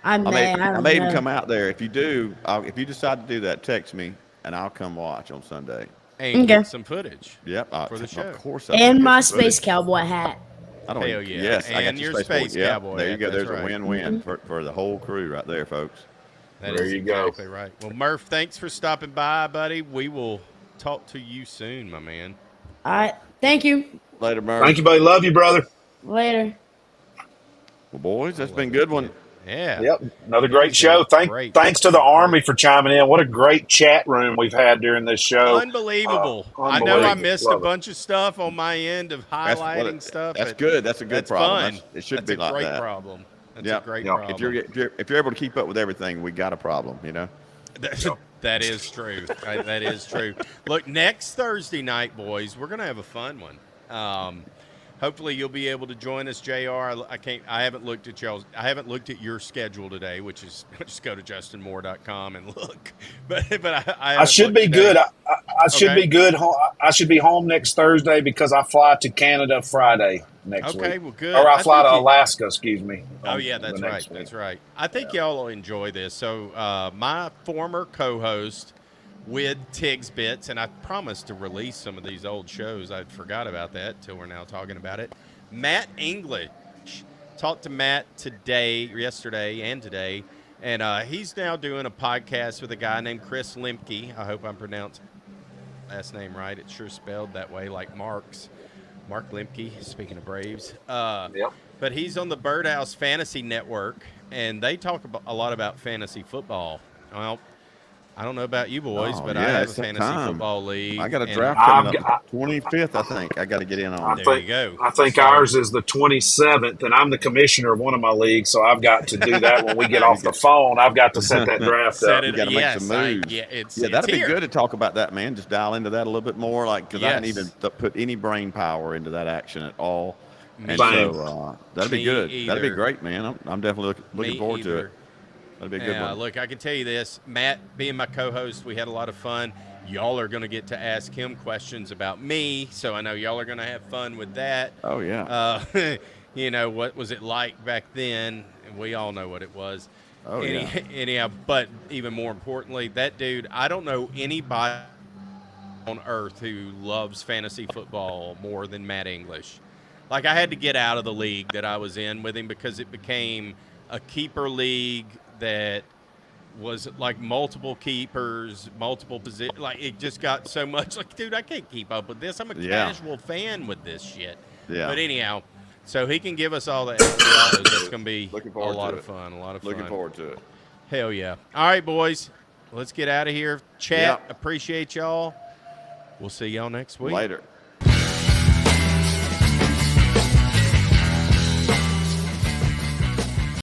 I may. I may even know. come out there. If you do, if you decide to do that, text me and I'll come watch on Sunday. And Okay. get some footage. Yep. For the show. Of course. And my space cowboy hat. I don't Hell even, yeah. Yes, I got And your your space space cowboy There you hat, go. that's There's right. a win-win for the whole crew right there, folks. That There is you go. exactly right. Well, Murph, thanks for stopping by, buddy. We will talk to you soon, my man. All right. Thank you. Later, Murph. Thank you, buddy. Love you, brother. Later. Well, boys, that's been a good one. Yeah. Yep, another great It's show. been great. Thanks to the Army for chiming in. What a great chat room we've had during this show. Unbelievable. I know I unbelievable. missed Love a it. bunch of stuff on my end of highlighting stuff. That's but good. That's a good that's problem. fun. It should That's be a like great that. problem. That's Yeah. a great Yeah. problem. If you're able to keep up with everything, we got a problem. You know. That is true. That is true. Look, next Thursday night, boys, we're gonna have a fun one. Hopefully, you'll be able to join us, JR. I haven't looked at y'all. I haven't looked at your schedule today, which is just go to justinmoore.com and look. But I I should be good. I should Okay. be good. I should be home next Thursday because I fly to Canada Friday next week. Okay, well, good. Or I I fly think to you- Alaska, excuse me. Oh yeah, that's right. That's right. I think y'all will enjoy this. So my former co-host with Tig's Bits, and I promised to release some of these old shows. I forgot about that till we're now talking about it. Matt English. Talked to Matt yesterday and today, and he's now doing a podcast with a guy named Chris Lemke. I hope I'm pronouncing last name right. It's sure spelled that way, like Mark Lemke, speaking of Braves. Yep. But he's on the Birdhouse Fantasy Network, and they talk a lot about fantasy football. Well, I don't know about you boys, Oh, but I yeah, have a it's that fantasy time. football league. I got a and- draft I've coming got- up 25th, I think. I got to get in on. There you go. I think So- ours is the 27th, and I'm the commissioner of one of my leagues, so I've got to do that when we get off the phone. I've got to set that draft Set up. it- You got to make some yes, moves. it's that'd be here. good to talk about that, man. Just dial into that a little bit more, because I hadn't Yes. even put any brain power into that action at all. And Same. so that'd be Me good. That'd be either. great, man. I'm definitely looking Me forward to either. it. That'd be a good Yeah, one. look, I can tell you this. Matt, being my co-host, we had a lot of fun. Y'all are going to get to ask him questions about me, so I know y'all are going to have fun with that. Oh yeah. What was it like back then? And we all know what it was. Oh, yeah. Anyhow, but even more importantly, that dude, I don't know anybody on earth who loves fantasy football more than Matt English. Like, I had to get out of the league that I was in with him because it became a keeper league that was like multiple keepers, multiple positions. Like, it just got so much like, dude, I can't keep up with this. I'm a casual fan with this shit. Yeah. But anyhow, so he can give us all the extra. That's going to be a lot of fun. A lot of fun. Looking forward to it. Hell yeah. All right, boys. Let's get out of here. Chat. Appreciate y'all. We'll see y'all next week. Later.